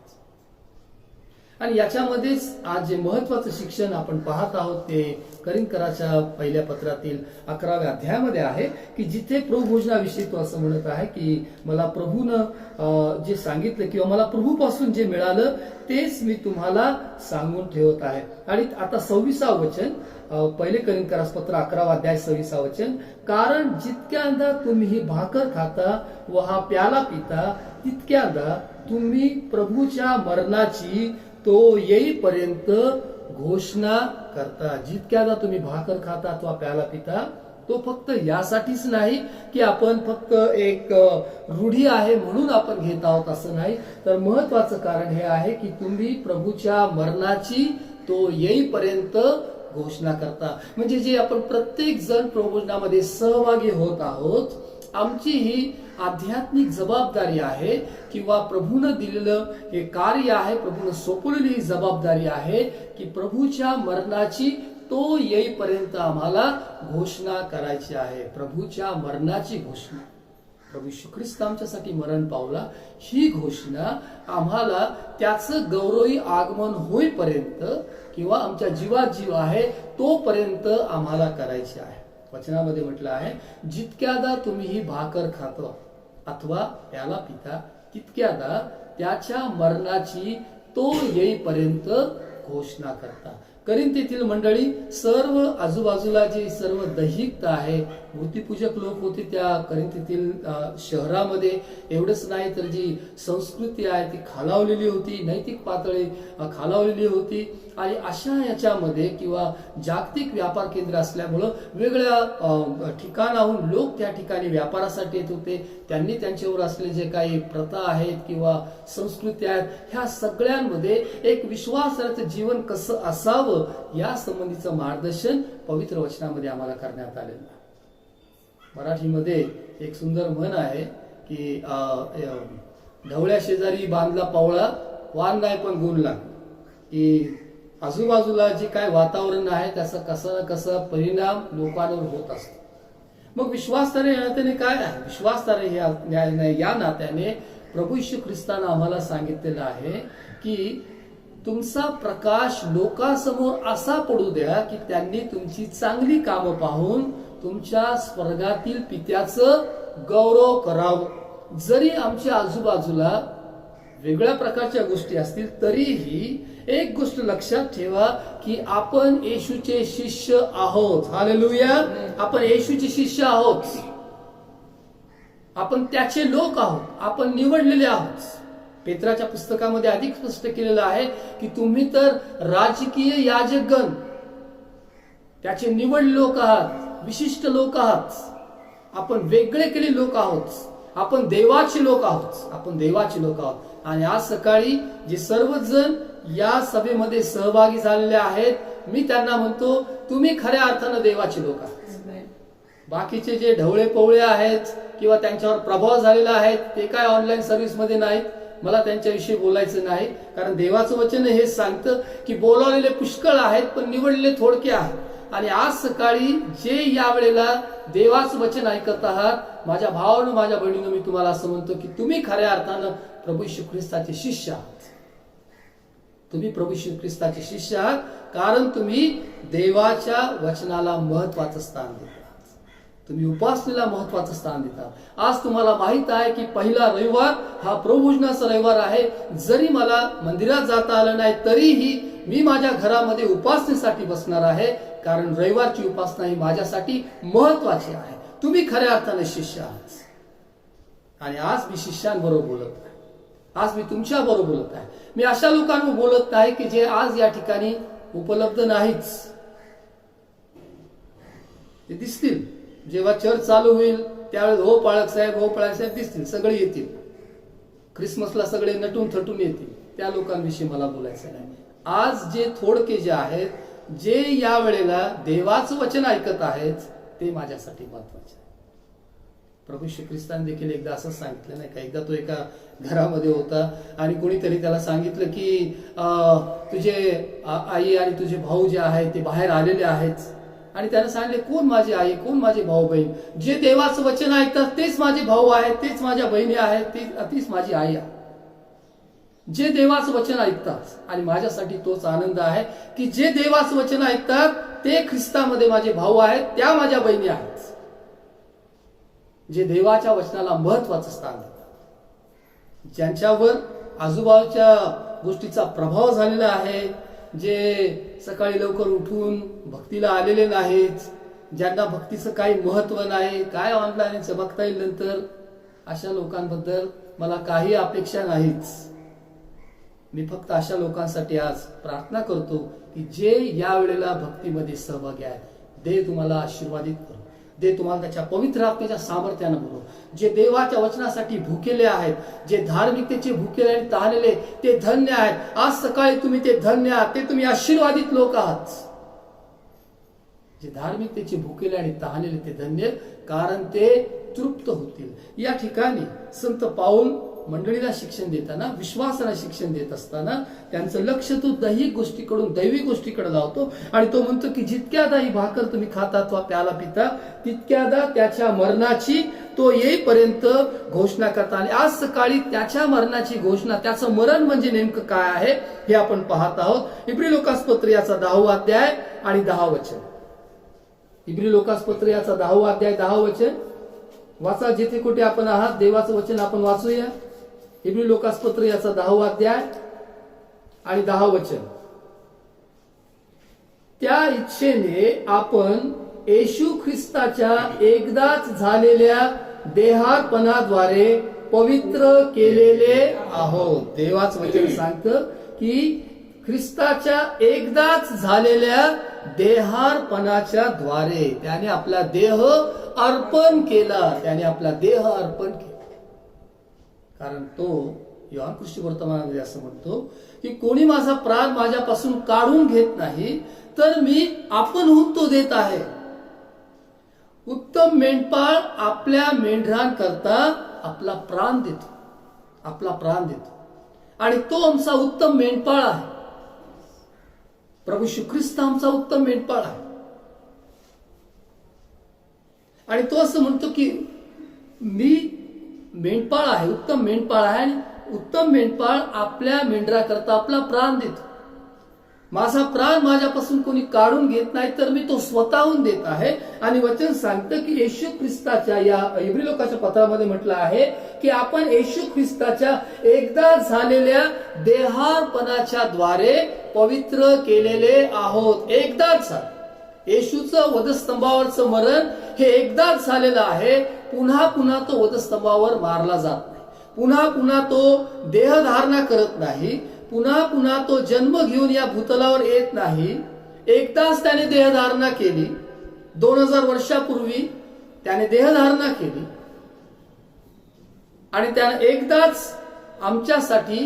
आणि याच्यामध्येच आज जे महत्वाचं शिक्षण आपण पाहत आहोत ते करिंथकराच्या पहिल्या पत्रातील 11व्या अध्यायामध्ये आहे की जिथे प्रभुभोजनाविषयी तो असं म्हणत आहे की मला प्रभूनं जे सांगितलं किंवा मला प्रभूपासून जे मिळालं तेच मी तुम्हाला सांगून ठेवत आहे. आणि आता 26वं वचन पहिले करिंथकरास पत्र 11वा अध्याय 26वं वचन, कारण जितक्यांदा तुम्ही ही भाकर खाता व हा प्याला पिता तितक्यांदा तुम्ही प्रभूच्या मरणाची तो येईपर्यंत घोषणा करता. जितक्यादा तुम्ही भाकर खाता अथवा प्याला पिता तो फक्त यासाठीच नाही की आपण फक्त एक रूढी आहे म्हणून आपण घेत आहोत असं नाही, तर महत्वाचं कारण हे आहे की तुम्ही प्रभूच्या मरणाची तो येईपर्यंत घोषणा करता. म्हणजे जे आपण प्रत्येक जण प्रभुभोजनामध्ये सहभागी होत आहोत आमची ही आध्यात्मिक जबाबदारी आहे किंवा प्रभूनं दिलेलं हे कार्य आहे, प्रभूनं सोपवलेली ही जबाबदारी आहे की प्रभूच्या मरणाची तो येईपर्यंत आम्हाला घोषणा करायची आहे. प्रभूच्या मरणाची घोषणा, प्रभू येशू ख्रिस्त आमच्यासाठी मरण पावला ही घोषणा आम्हाला त्याचं गौरवी आगमन होईपर्यंत किंवा आमच्या जीवात जीव आहे तोपर्यंत आम्हाला करायची आहे. वचनामध्ये म्हटलं आहे जितक्यादा तुम्ही ही भाकर खाता अथवा प्याला पिता तितक्यादा त्याच्या मरणाची तो येईपर्यंत घोषणा करता. करिंथ येथील मंडळी सर्व आजूबाजूला जी सर्व दैहिकता आहे, मूर्तीपूजक लोक होते त्या करिंथ येथील शहरामध्ये. एवढंच नाही तर जी संस्कृती आहे ती खालावलेली होती, नैतिक पातळी खालावलेली होती. आणि अशा याच्यामध्ये किंवा जागतिक व्यापार केंद्र असल्यामुळं वेगळ्या ठिकाणाहून लोक त्या ठिकाणी व्यापारासाठी येत होते. त्यांनी त्यांच्यावर असलेले जे काही प्रथा आहेत किंवा संस्कृती आहेत ह्या सगळ्यांमध्ये एक विश्वासाचं जीवन कसं असावं या संबंधीचं मार्गदर्शन पवित्र वचनामध्ये आम्हाला करण्यात आलेलं आहे. मराठीमध्ये एक सुंदर म्हण आहे की ढवळ्या शेजारी बांधला पावळा वान नाही पण गुणला. की आजूबाजूला जे काय वातावरण आहे त्याचा कसा ना कसा परिणाम लोकांवर होत असतो. मग विश्वासार्ह या नात्याने काय आहे? विश्वासार्ह या नात्याने प्रभू येशू ख्रिस्तानं आम्हाला सांगितलेलं आहे की तुमचा प्रकाश लोकांसमोर असा पडू द्या की त्यांनी तुमची चांगली कामं पाहून तुमच्या स्वर्गातील पित्याचं गौरव करावं. जरी आमच्या आजूबाजूला वेगळ्या प्रकारच्या गोष्टी असतील तरीही एक गोष्ट लक्षात ठेवा की आपण येशूचे शिष्य आहोत. हालेलुया. आपण येशूचे शिष्य आहोत, आपण त्याचे लोक आहोत, आपण निवडलेले आहोत. पेत्राच्या पुस्तकामध्ये अधिक स्पष्ट केलेलं आहे की तुम्ही तर राजकीय याजकगण, त्याचे निवडले लोक आहात, विशिष्ट लोक आहात, आपण वेगळे केलेले लोक आहोत, आपण देवाचे लोक आहोत, आपण देवाचे लोक आहोत. आणि आज सकाळी जे सर्वजण या सभेमध्ये सहभागी झालेले आहेत, मी त्यांना म्हणतो तुम्ही खऱ्या अर्थानं देवाचे लोक आहात. बाकीचे जे ढवळे पवळे आहेत किंवा त्यांच्यावर प्रभाव झालेला आहे ते काय ऑनलाईन सर्व्हिस मध्ये नाहीत. मला त्यांच्याविषयी बोलायचं नाही, कारण देवाचं वचन हेच सांगतं की बोलावलेले पुष्कळ आहेत पण निवडलेले थोडके आहेत. आणि आज सकाळी जे यावेळेला देवाचं वचन ऐकत आहात, माझ्या भावानं माझ्या बहिणीनं, मी तुम्हाला असं म्हणतो की तुम्ही खऱ्या अर्थानं प्रभू येशू ख्रिस्ताचे शिष्य आहात. तुम्ही प्रभू येशू ख्रिस्ताचे शिष्य आहात, कारण तुम्ही देवाच्या वचनाला महत्वाचं स्थान देता. तुम्ही उपासनेला महत्वाचं स्थान देता. आज तुम्हाला माहित आहे की पहिला रविवार हा प्रभुभोजनाचा रविवार आहे. जरी मला मंदिरात जाता आलं नाही तरीही मी माझ्या घरामध्ये उपासनेसाठी बसणार आहे, कारण रविवारची उपासना ही माझ्यासाठी महत्वाची आहे. तुम्ही खऱ्या अर्थाने शिष्य आहात. आणि आज मी शिष्यांबरोबर बोलत आहे. आज मी तुमच्या बरोबर बोलत आहे. मी अशा लोकांवर बोलत नाही की जे आज या ठिकाणी उपलब्ध नाहीच. ते दिसतील जेव्हा चर्च चालू होईल त्यावेळेस हो पाळक साहेब दिसतील, सगळे येतील. ख्रिसमसला सगळे नटून थटून येतील. त्या लोकांविषयी मला बोलायचं नाही. आज जे थोडके जे आहेत, जे या वेळेला देवाचं वचन ऐकत आहेत, ते माझ्यासाठी महत्वाचे आहे. प्रभू श्री ख्रिस्ताने देखील एकदा असंच सांगितलं नाही का, एकदा तो एका घरामध्ये होता आणि कोणीतरी त्याला सांगितलं की तुझे आई आणि तुझे भाऊ जे आहेत ते बाहेर आलेले आहेत. आणि त्याने सांगितले कोण माझी आई, कोण माझे भाऊ बहीण. जे देवाचं वचन ऐकतात तेच माझे भाऊ आहेत, तेच माझ्या बहिणी आहेत, तीच माझी आई आहे. जे देवाचं वचन ऐकतात. आणि माझ्यासाठी तोच आनंद आहे की जे देवाचं वचन ऐकतात ते ख्रिस्तामध्ये माझे भाऊ आहेत, त्या माझ्या बहिणी आहेत. जे देवाच्या वचनाला महत्वाचं स्थान देतात, ज्यांच्यावर आजूबाजूच्या गोष्टीचा प्रभाव झालेला आहे, जे सकाळी लवकर उठून भक्तीला आलेले नाहीत, ज्यांना भक्तीचं काही महत्व नाही, काय ऑनलाईन बघता येईल नंतर, अशा लोकांबद्दल मला काही अपेक्षा नाहीच. मी फक्त अशा लोकांसाठी आज प्रार्थना करतो की जे या वेळेला भक्तीमध्ये सहभागी आहेत, देव तुम्हाला आशीर्वादित करो. देव तुम्हाला त्याच्या पवित्र आत्म्याच्या सामर्थ्यानं भरो. जे देवाच्या वचनासाठी भुकेले आहेत, जे धार्मिकतेचे भुकेले आणि तहानलेले, ते धन्य आहेत. आज सकाळी तुम्ही ते धन्य आहात, ते तुम्ही आशीर्वादित लोक आहात. जे धार्मिकतेचे भुकेले आणि तहानलेले ते धन्य, कारण ते तृप्त होतील. या ठिकाणी संत पाऊल मंडळीला शिक्षण देताना, विश्वासाला शिक्षण देत असताना त्यांचं लक्ष तो दैहिक गोष्टीकडून दैविक गोष्टीकडे लावतो. आणि तो म्हणतो की जितक्यादा ही भाकर तुम्ही खाता अथवा प्याला पिता, तितक्यादा त्याच्या मरणाची तो येईपर्यंत घोषणा करता. आणि आज सकाळी त्याच्या मरणाची घोषणा, त्याचं मरण म्हणजे नेमकं काय आहे हे आपण पाहत आहोत. इब्री लोकासपत्र याचा 10वा अध्याय आणि 10 वचन. इब्री लोकासपत्र याचा 10वा अध्याय 10 वचन वाचा. जिथे कुठे आपण आहात देवाचं वचन आपण वाचूया. इब्री लोकासपत्र याचा 10वा अध्याय आणि 10 वचन. त्या इच्छेने आपण येशू ख्रिस्ताच्या एकदाच झालेल्या देहार्पणाद्वारे पवित्र केलेले आहोत. देवाचं वचन सांगतं की ख्रिस्ताच्या एकदाच झालेल्या देहार्पणाच्या द्वारे त्याने आपला देह अर्पण केला. त्याने आपला देह अर्पण केला. कारण तो योहान कृष्ण वर्तमानामध्ये असं म्हणतो की कोणी माझा प्राण माझ्यापासून काढून घेत नाही, तर मी आपणहून तो देत आहे. उत्तम मेंढपाळ आपल्या मेंढरांकरता आपला प्राण देतो. आपला प्राण देतो. आणि तो आमचा उत्तम मेंढपाळ आहे. प्रभू येशू ख्रिस्त आमचा उत्तम मेंढपाळ आहे. आणि तो असं म्हणतो की मी मेंढपाळ आहे, उत्तम मेंढपाळ आहे. आणि उत्तम मेंढपाळ आपल्या मेंढराकरता आपला प्राण देतो. माझा प्राण माझ्यापासून कोणी काढून घेत नाही, तर मी तो स्वतःहून देत आहे. आणि वचन सांगतं की येशू ख्रिस्ताच्या या इब्री लोकाच्या पत्रामध्ये म्हटलं आहे की आपण येशू ख्रिस्ताच्या एकदा झालेल्या देहार्पणाच्या द्वारे पवित्र केलेले आहोत. एकदाच झालं. येशूचं वधस्तंभावरचं मरण हे एकदाच झालेलं आहे. पुन्हा पुन्हा तो वधस्तंभावर मारला जात नाही. पुन्हा पुन्हा तो देहधारणा करत नाही. पुन्हा पुन्हा तो जन्म घेऊन या भूतलावर येत नाही. एकदाच त्याने देहधारणा केली. 2000 वर्षापूर्वी त्याने देहधारणा केली आणि त्याने एकदाच आमच्यासाठी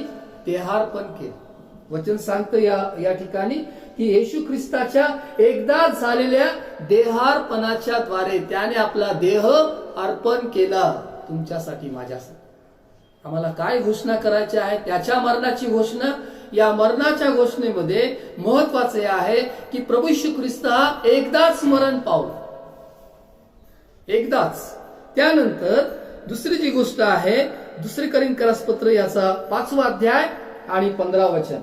देहार्पण केलं. वचन सांगतं या ठिकाणी की येशू ख्रिस्ताच्या एकदा झालेल्या देहार्पणाच्या द्वारे त्याने आपला देह अर्पण केला तुमच्यासाठी, माझ्यासाठी. आम्हाला काय घोषणा करायची आहे? त्याच्या मरणाची घोषणा. या मरणाच्या घोषणेमध्ये महत्वाचे आहे की प्रभू येशू ख्रिस्त हा एकदाच मरण पावला, एकदाच. त्यानंतर दुसरी जी गोष्ट आहे, दुसरे कोरिन्थीय पत्र याचा 5वा अध्याय आणि 15 वचन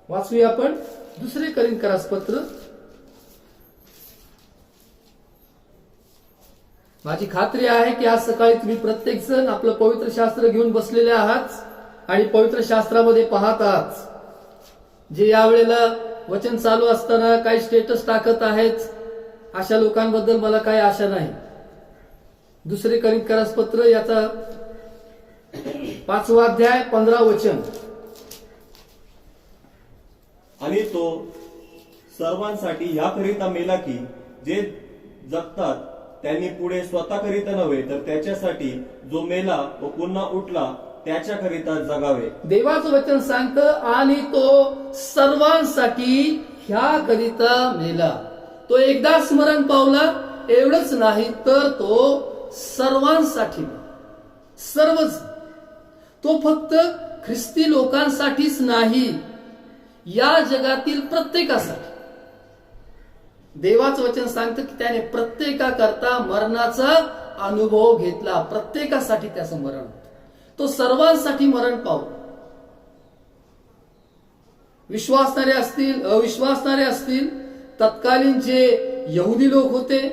वाचूया आपण. दुसरे कोरिन्थीय पत्र. माझी खात्री आहे की आज सकाळी तुम्ही प्रत्येक जण आपलं पवित्र शास्त्र घेऊन बसलेले आहात आणि पवित्र शास्त्रामध्ये पाहत आहात. जे यावेळेला वचन चालू असताना काही स्टेटस टाकत आहेत, अशा लोकांबद्दल मला काही आशा नाही. दुसरे कोरिन्थीय पत्र याचा 5वा अध्याय 15 वचन. आणि तो सर्वांसाठी याकरिता मेला की जे जगतात त्यांनी पुढे स्वतःकरिता नव्हे तर त्याच्यासाठी जो मेला व पुन्हा उठला त्याच्याकरिता जगावे. देवाचं वचन सांगतं आणि तो सर्वांसाठी ह्याकरिता मेला. तो एकदाच मरण पावला, एवढंच नाही तर तो सर्वांसाठी, सर्वच. तो फक्त ख्रिस्ती लोकांसाठीच नाही, या जगातील प्रत्येकासाठी. देवाचं वचन सांगतं की त्याने प्रत्येकाकरता मरणाचा अनुभव घेतला. प्रत्येकासाठी त्याचं मरण होतं. तो सर्वांसाठी मरण पावला. विश्वासणारे असतील, अविश्वासणारे असतील, तत्कालीन जे यहुदी लोक होते,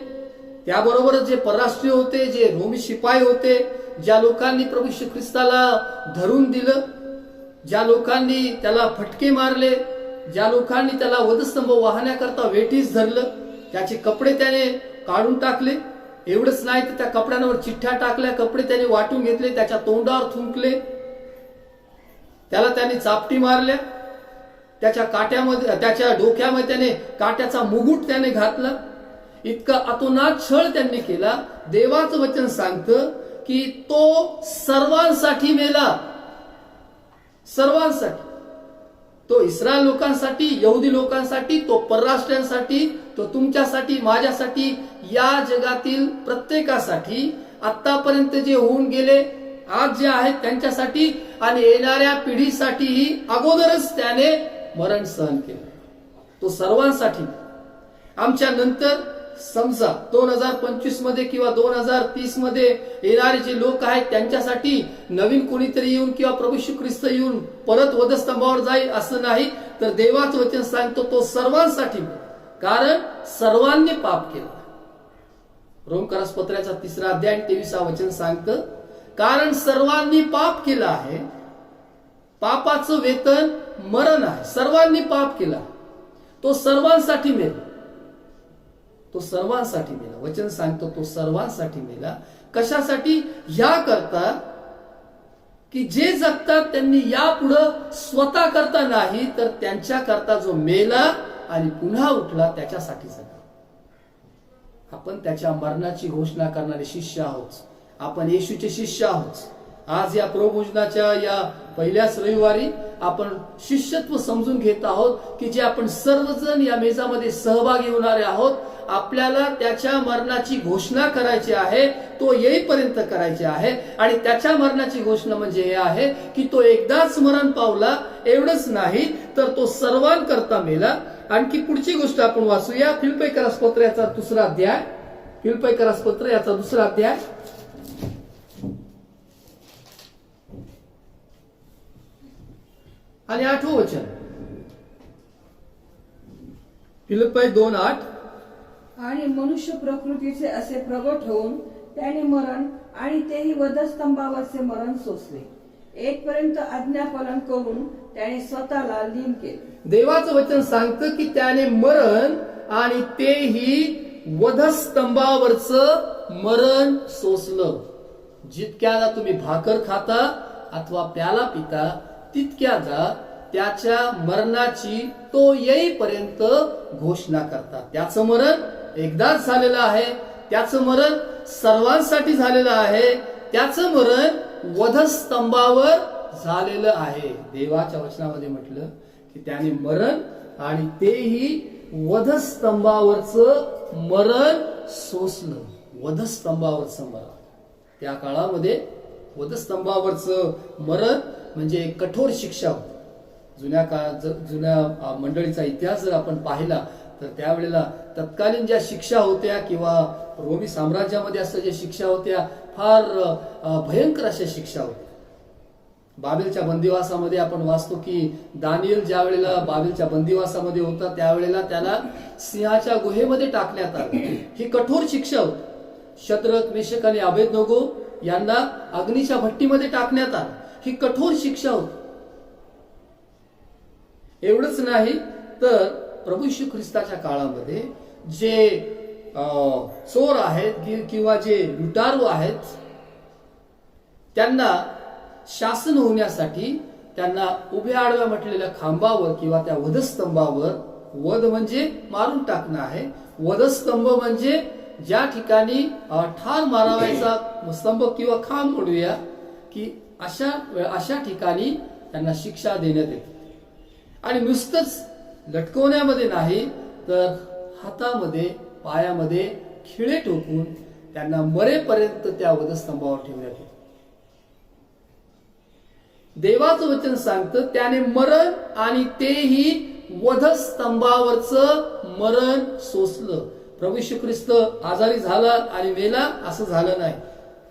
त्याबरोबरच जे परराष्ट्रीय होते, जे रोमी शिपाई होते, ज्या लोकांनी प्रभू येशू ख्रिस्ताला धरून दिलं, ज्या लोकांनी त्याला फटके मारले, ज्या लोकांनी त्याला वधस्तंभ वाहण्याकरता वेठीस धरलं, त्याचे कपडे त्याने काढून टाकले. एवढंच नाही तर त्या कपड्यांवर चिठ्ठ्या टाकल्या, कपडे त्याने वाटून घेतले, त्याच्या तोंडावर थुंकले, त्याला त्याने चापटी मारल्या, त्याच्या काट्यामध्ये, त्याच्या डोक्यामध्ये त्याने काट्याचा मुकुट त्याने घातला. इतका अतोनात छळ त्यांनी केला. देवाचं वचन सांगतं की तो सर्वांसाठी मेला, सर्वांसाठी. तो इस्रायल लोकांसाठी, यहुदी लोकांसाठी, तो परराष्ट्रीयांसाठी, तो तुमच्यासाठी, माझ्यासाठी, या जगातील प्रत्येकासाठी, आतापर्यंत जे होऊन गेले, आज जे आहेत त्यांच्यासाठी आणि येणाऱ्या पिढीसाठीही अगोदरच त्याने मरण सहन केलं. तो सर्वांसाठी. आमच्या नंतर समजा 2025 मध्ये किंवा 2030 मध्ये येणारे जे लोक आहेत त्यांच्यासाठी नवीन कोणीतरी येऊन किंवा प्रभू येशू ख्रिस्त येऊन परत वधस्तंभावर जाईल असं नाही, तर देवाचं वचन सांगतो तो सर्वांसाठी, कारण सर्वांनी पाप केलं. रोमकरास पत्राचा 3रा अध्याय 23 वचन सांगतं, कारण सर्वांनी पाप केलं आहे, पापाचं वेतन मरण आहे. सर्वांनी पाप केला, तो सर्वांसाठी मेला. तो सर्वांसाठी मेला. वचन सांगतो तो सर्वांसाठी मेला. कशासाठी? या करता की जे जगतात त्यांनी यापुढं स्वतः करता नाही तर त्यांच्या करता जो मेला आणि पुन्हा उठला त्याच्यासाठी जगा. आपण त्याच्या मरणाची घोषणा करणारे शिष्य आहोत. आपण येशूचे शिष्य आहोत. आज या प्रभुभोजनाच्या या पहिल्याच रविवारी आपण शिष्यत्व समजून घेत आहोत की जे आपण सर्वजण या मेजामध्ये सहभागी होणारे आहोत. आपल्याला त्याच्या मरणाची घोषणा करायची आहे, तो येईपर्यंत करायची आहे. आणि त्याच्या मरणाची घोषणा म्हणजे हे आहे की तो एकदाच मरण पावला, एवढंच नाही तर तो सर्वांकरता मेला. आणखी पुढची गोष्ट आपण वाचूया. फिलिप्पीकरास पत्र याचा 2रा अध्याय. फिलिप्पीकरास पत्र याचा 2रा अध्याय आणि 8वं वचन. फिलिप्पी 2:8. आणि मनुष्य प्रकृतीचे असे प्रगट होऊन त्याने मरण आणि तेही वधस्तंभावरचे मरण सोसले. एकपर्यंत आज्ञापालन करून त्याने स्वतःला लीन केले. देवाचं वचन सांगतं की त्याने मरण आणि तेही वधस्तंभावरचं मरण सोसलं. जितक्यादा तुम्ही भाकर खाता अथवा प्याला पिता तितक्यादा त्याच्या मरणाची तो येईपर्यंत घोषणा करतात. त्याचं मरण एकदाच झालेलं आहे, त्याचं मरण सर्वांसाठी झालेलं आहे, त्याचं मरण वधस्तंभावर झालेलं आहे. देवाच्या वचनामध्ये म्हटलं की त्याने मरण आणि तेही वधस्तंभावरचं मरण सोसलं. वधस्तंभावरचं मरण, त्या काळामध्ये वधस्तंभावरचं मरण म्हणजे कठोर शिक्षा होती. जुन्या काळात जुन्या मंडळीचा इतिहास जर आपण पाहिला तर त्यावेळेला तत्कालीन ज्या शिक्षा होत्या किंवा रोमी साम्राज्यामध्ये असं ज्या शिक्षा होत्या फार भयंकर अशा शिक्षा होत्या. बाबेलच्या बंदिवासामध्ये आपण वाचतो की दानियल ज्या वेळेला बाबेलच्या बंदिवासामध्ये होता त्यावेळेला त्याला सिंहाच्या गुहेमध्ये टाकण्यात आलं. ही कठोर शिक्षा होती. शद्रक, मेशक आणि अबेदनगो यांना अग्नीच्या भट्टीमध्ये टाकण्यात आलं. ही कठोर शिक्षा होती. एवढंच नाही तर प्रभू येशू ख्रिस्ताच्या काळामध्ये जे चोर आहेत किंवा जे लुटारू आहेत त्यांना शासन होण्यासाठी त्यांना उभ्या आडव्या म्हटलेल्या खांबावर किंवा त्या वधस्तंभावर, वध म्हणजे मारून टाकणं आहे, वधस्तंभ म्हणजे ज्या ठिकाणी ठार मारावायचा स्तंभ किंवा खांब म्हणूया की अशा ठिकाणी त्यांना शिक्षा देण्यात येते. आणि नुसतंच लटकवण्यामध्ये नाही तर हातामध्ये पायामध्ये खिळे टोकून त्यांना मरेपर्यंत त्या वधस्तंभावर ठेवण्यात येते. देवाचं वचन सांगतं त्याने मरण आणि तेही वधस्तंभावरचं मरण सोसलं. प्रभू येशू ख्रिस्त आजारी झाला आणि मेला असं झालं नाही.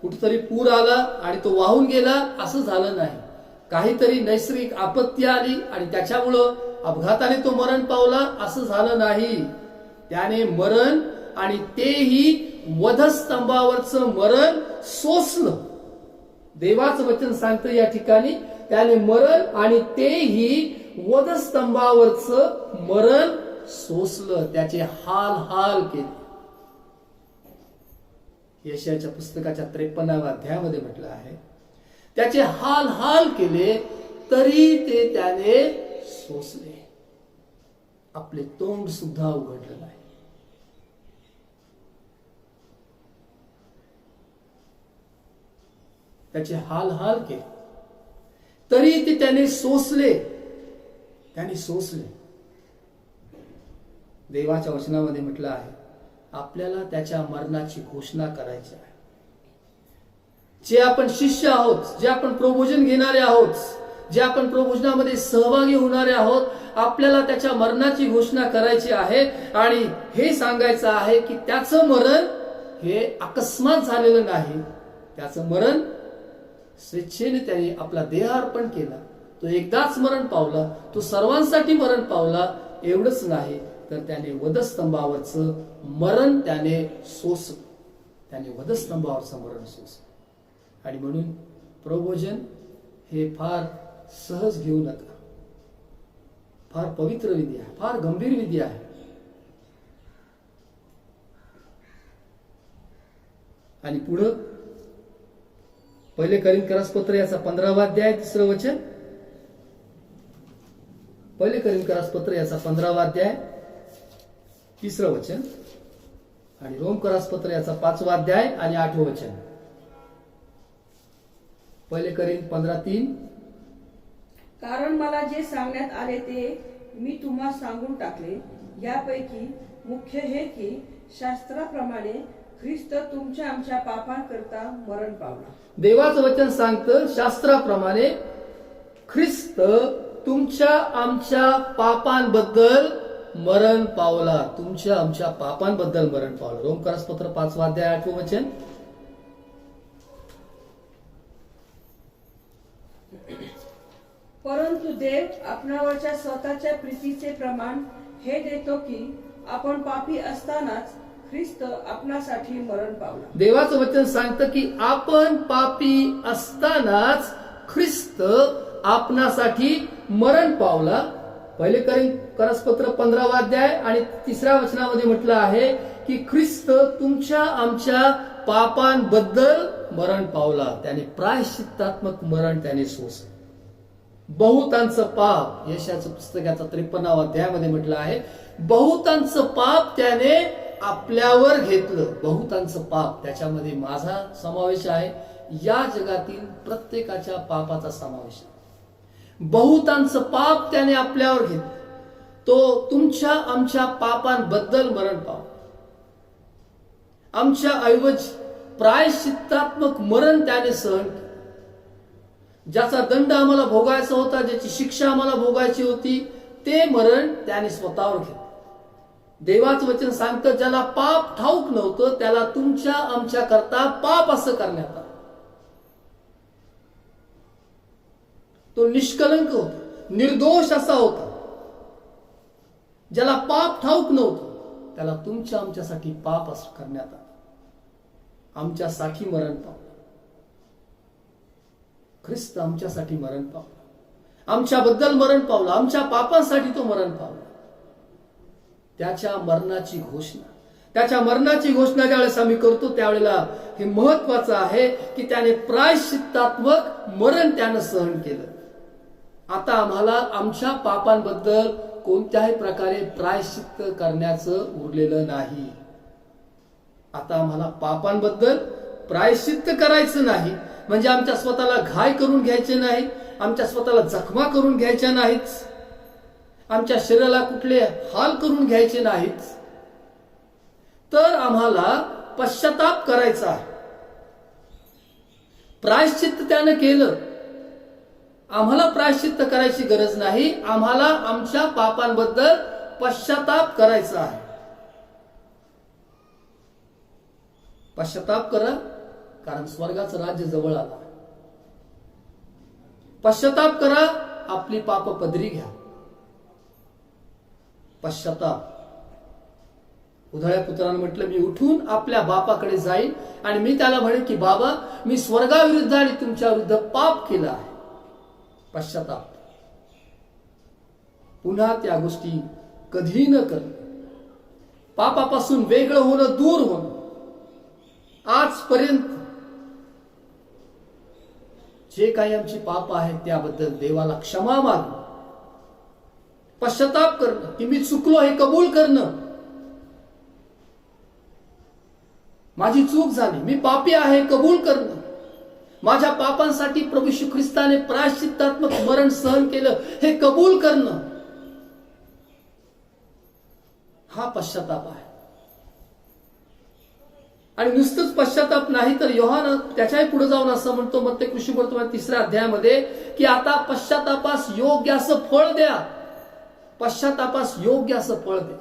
कुठेतरी पूर आला आणि तो वाहून गेला असं झालं नाही. काहीतरी नैसर्गिक आपत्ती आली आणि त्याच्यामुळं अपघाताने तो मरण पावला असं झालं नाही. त्याने मरण आणि तेही वधस्तंभावरचं मरण सोसलं. देवाचं वचन सांगतं या ठिकाणी त्याने मरण आणि तेही वधस्तंभावरचं मरण सोसलं. त्याचे हाल केले. यशायाच्या पुस्तकाच्या 53व्या अध्यायामध्ये म्हटलं आहे त्याचे हाल केले तरी ते त्याने सोसले. आपले तोंड सुद्धा उघडलं नाही. त्याचे हाल केले तरी ते त्याने सोसले. देवाच्या वचनामध्ये म्हटलं आहे आपल्याला त्याच्या मरणाची घोषणा करायची आहे. जे आपण शिष्य आहोत, जे आपण प्रबोधन घेणारे आहोत, जे आपण प्रबोधनामध्ये सहभागी होणारे आहोत, आपल्याला त्याच्या मरणाची घोषणा करायची आहे. आणि हे सांगायचं आहे की त्याचं मरण हे अकस्मात झालेलं नाही. त्याचं मरण स्वेच्छेने त्याने आपला देह अर्पण केला. तो एकदाच मरण पावला, तो सर्वांसाठी मरण पावला. एवढंच नाही तर त्याने वधस्तंभावरचं मरण त्याने सोसलं. त्याने वधस्तंभावरचं मरण सोसलं. आणि म्हणून प्रबोधन हे फार सहज घेऊ नका. फार पवित्र विधी आहे, फार गंभीर विधी आहे. आणि पुढं 1 कोरिन्थियस पत्र याचा 15वा अध्याय 3रं वचन. 1 कोरिन्थियस पत्र याचा 15वा अध्याय 3रं वचन आणि रोमकरास पत्र याचा 5वा अध्याय आणि 8वं वचन. 1 कोरिन्थ 15:3. कारण मला जे सांगण्यात आले ते मी तुम्हा सांगून टाकले. यापैकी मुख्य हे की शास्त्राप्रमाणे ख्रिस्त तुमच्या आमच्या पापांकरता मरण पावला. देवाचं वचन सांगतं शास्त्राप्रमाणे ख्रिस्त तुमच्या आमच्या पापांबद्दल मरण पावला. तुमच्या आमच्या पापांबद्दल मरण पावला. रोमकरास पत्र 5वा अध्याय 8वं वचन. परंतु देव आपणावरच्या स्वतःच्या प्रीतीचे प्रमाण हे देतो की आपण पापी असतानाच ख्रिस्त आपणासाठी मरण पावला. देवाचं वचन सांगतं की आपण पापी असतानाच ख्रिस्त आपणासाठी मरण पावला. 1 कोरिन्थियस पत्र 15वा अध्याय आणि 3ऱ्या वचनामध्ये म्हटलं आहे की ख्रिस्त तुमच्या आमच्या पापांबद्दल मरण पावला. त्याने प्रायश्चित्तात्मक मरण त्याने सोसलं. बहुतांचं पाप, यशाचं पुस्तकाचा 53वा अध्यायामध्ये म्हटलं आहे बहुतांचं पाप त्याने आपल्यावर घेतलं. बहुतांचं पाप, त्याच्यामध्ये माझा समावेश आहे, या जगातील प्रत्येकाच्या पापाचा समावेश आहे. बहुतांचं पाप त्याने आपल्यावर घेतलं. तो तुमच्या आमच्या पापांबद्दल मरण पावला. आमच्या ऐवजी प्रायश्चित्तात्मक मरण त्याने सहन केलं. ज्याचा दंड आम्हाला भोगायचा होता, ज्याची शिक्षा आम्हाला भोगायची होती, ते मरण त्याने स्वतःवर घेतलं. देवाचं वचन सांगतं, ज्याला पाप ठाऊक नव्हतं त्याला तुमच्या आमच्या करता पाप असं करण्यात आलं. तो निष्कलंक होता, निर्दोष असा होता. ज्याला पाप ठाऊक नव्हतं त्याला तुमच्या आमच्यासाठी पाप असं करण्यात आलं. आमच्यासाठी मरण पावलं. ख्रिस्त आमच्यासाठी मरण पावला. आमच्याबद्दल मरण पावलं. आमच्या पापांसाठी तो मरण पावला. त्याच्या मरणाची घोषणा ज्यावेळेस आम्ही करतो त्यावेळेला हे महत्वाचं आहे की त्याने प्रायश्चित्तात्मक मरण त्यानं सहन केलं. आता आम्हाला आमच्या पापांबद्दल कोणत्याही प्रकारे प्रायश्चित्त करण्याचं उरलेलं नाही. आता आम्हाला पापांबद्दल प्रायश्चित्त करायचं नाही. म्हणजे आमच्या स्वतःला घाय करून घ्यायचे नाही, आमच्या स्वतःला जखमा करून घ्यायच्या नाहीत, आमच्या शरीराला कुठले हाल करून घ्यायचे नाहीत. तर आम्हाला पश्चाताप करायचा आहे. प्रायश्चित्त त्यानं केलं. आम्हाला प्रायश्चित्त करायची गरज नाही. आम्हाला आमच्या पापांबद्दल पश्चाताप करायचा आहे. पश्चाताप करा, कारण स्वर्गाचं राज्य जवळ आलं. पश्चाताप करा, आपली पाप पदरी घ्या. पश्चाताप. उधळ्या पुत्रानं म्हटलं, मी उठून आपल्या बापाकडे जाईन आणि मी त्याला म्हणेन की बाबा, मी स्वर्गाविरुद्ध आणि तुमच्या विरुद्ध पाप केलं आहे. पश्चाताप. पुन्हा त्या गोष्टी कधी न करणं, पापापासून वेगळं होणं, दूर होणं. आजपर्यंत जे काही आमची पाप आहेत त्याबद्दल देवाला क्षमा मागणं, पश्चाताप करणं की मी चुकलो हे कबूल करणं. माझी चूक झाली, मी पापी आहे कबूल करणं. माझ्या पापांसाठी प्रभू येशू ख्रिस्ताने प्रायश्चित्तात्मक मरण सहन केलं हे कबूल करणं, हा पश्चाताप आहे. आणि नुसतंच पश्चाताप नाही तर योहान त्याच्याही पुढे जाऊन असं म्हणतो, मत्ते कृष्णवर्तमान 3 अध्यायामध्ये की आता पश्चातापास योग्य असं फळ द्या. पश्चातापास योग्य असं फळ द्या.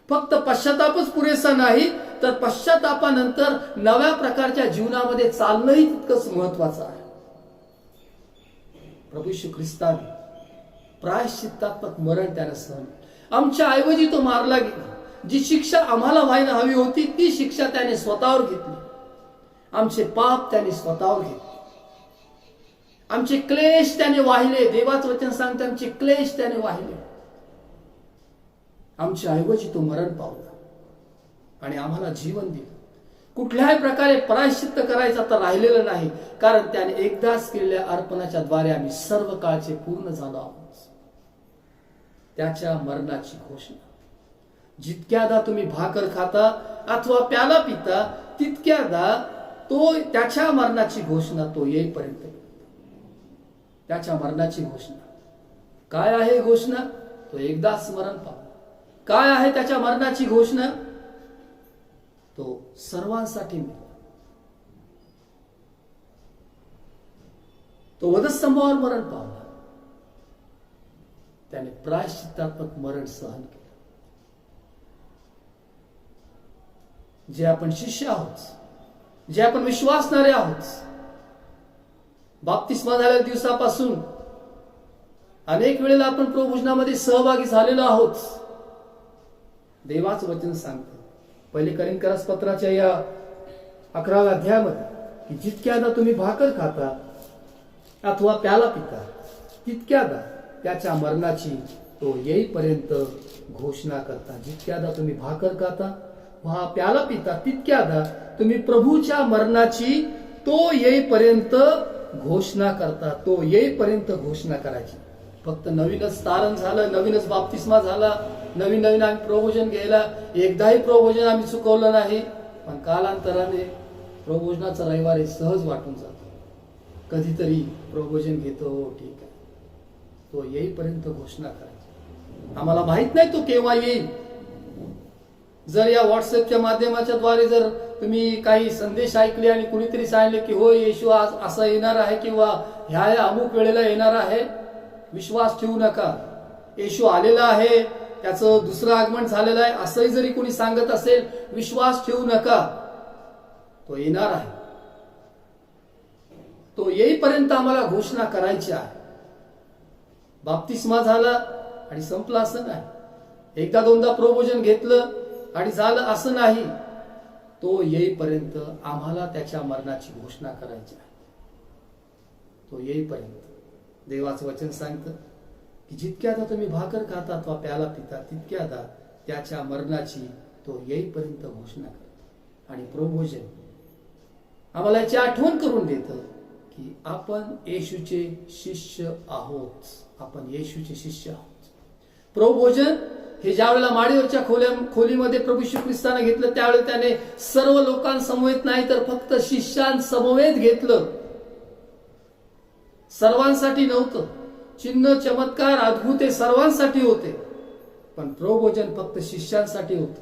फक्त पश्चातापच पुरेसा नाही तर पश्चातापानंतर नव्या प्रकारच्या जीवनामध्ये चालणंही तितकंच महत्वाचं आहे. प्रभू येशू ख्रिस्ताने प्रायश्चित्तात्मक मरण त्यानं सहन, आमच्या ऐवजी तो मारला गेला. जी शिक्षा आम्हाला व्हायला हवी होती ती शिक्षा त्याने स्वतःवर घेतली. आमचे पाप त्याने स्वतःवर घेतले. आमचे क्लेश त्याने वाहिले. देवाचं वचन सांगते आमचे क्लेश त्याने वाहिले. आमच्या ऐवजी तो मरण पावला आणि आम्हाला जीवन दिलं. कुठल्याही प्रकारे प्रायश्चित्त करायचं तर राहिलेलं नाही, कारण त्याने एकदाच केलेल्या अर्पणाच्या द्वारे आम्ही सर्व काळचे पूर्ण झालो आहोत. त्याच्या मरणाची घोषणा. जितक्यादा तुम्ही भाकर खाता अथवा प्याला पिता तितक्यादा तो त्याच्या मरणाची घोषणा तो येईपर्यंत. त्याच्या मरणाची घोषणा काय आहे? घोषणा तो एकदाच मरण पावला. काय आहे त्याच्या मरणाची घोषणा? तो सर्वांसाठी मेला. तो वधस्तंभावर मरण पावला. त्याने प्रायश्चित्तात्मक मरण सहन केलं. जे आपण शिष्य आहोत, जे आपण विश्वासणारे आहोत, बाप्तिस्मा झालेल्या दिवसापासून अनेक वेळेला आपण प्रभुभोजनामध्ये सहभागी झालेलो आहोत. देवाचं वचन सांगतं पहिले करिंथकरास पत्राच्या या 11व्या अध्यायामध्ये की जितक्यादा तुम्ही भाकर खाता अथवा प्याला पिता तितक्यादा त्याच्या मरणाची तो येईपर्यंत घोषणा करता. जितक्यादा तुम्ही भाकर खाता वा प्याला पिता तितक्यादा तुम्ही प्रभूच्या मरणाची तो येईपर्यंत घोषणा करता. तो येईपर्यंत घोषणा करायची. फक्त नवीनच तारण झालं, नवीनच बाप्तिस्मा झाला, नवीन आम्ही प्रभोजन घ्यायला एकदाही प्रभोजन आम्ही चुकवलं नाही, पण कालांतराने प्रभोजनाचा रविवार हे सहज वाटून जातो. कधीतरी प्रभोजन घेतो, हो ठीक आहे. तो येईपर्यंत घोषणा करायची. आम्हाला माहित नाही तो केव्हा येईल. जर या व्हॉट्सअपच्या माध्यमाच्या द्वारे जर तुम्ही काही संदेश ऐकले आणि कुणीतरी सांगितले की हो येशू आज असा येणार आहे किंवा ह्या अमुक वेळेला येणार आहे, विश्वास ठेवू नका. येशू आलेला आहे, त्याचं दुसरं आगमन झालेलं आहे असंही जरी कोणी सांगत असेल, विश्वास ठेवू नका. तो येणार आहे. तो येईपर्यंत आम्हाला घोषणा करायची आहे. बाप्तिस्मा झाला आणि संपला असं नाही. एकदा दोनदा प्रभोजन घेतलं आणि झालं असं नाही. तो येईपर्यंत आम्हाला त्याच्या मरणाची घोषणा करायची आहे. तो येईपर्यंत देवाचं वचन सांगतं की जितक्यादा तुम्ही भाकर खाता अथवा प्याला पिता तितक्यादा त्याच्या मरणाची तो येईपर्यंत घोषणा करतो. आणि प्रभोजन आम्हाला याची आठवण करून देतं की आपण येशूचे शिष्य आहोत. आपण येशूचे शिष्य आहोत. प्रभोजन हे ज्या वेळेला माडीवरच्या खोलीमध्ये प्रभू श्री ख्रिस्ताने घेतलं, त्यावेळेला त्याने सर्व लोकांसमवेत नाही तर फक्त शिष्यांसमवेत घेतलं. सर्वांसाठी नव्हतं. चिन्ह चमत्कार अद्भुत हे सर्वांसाठी होते, पण प्रभोजन फक्त शिष्यांसाठी होतं.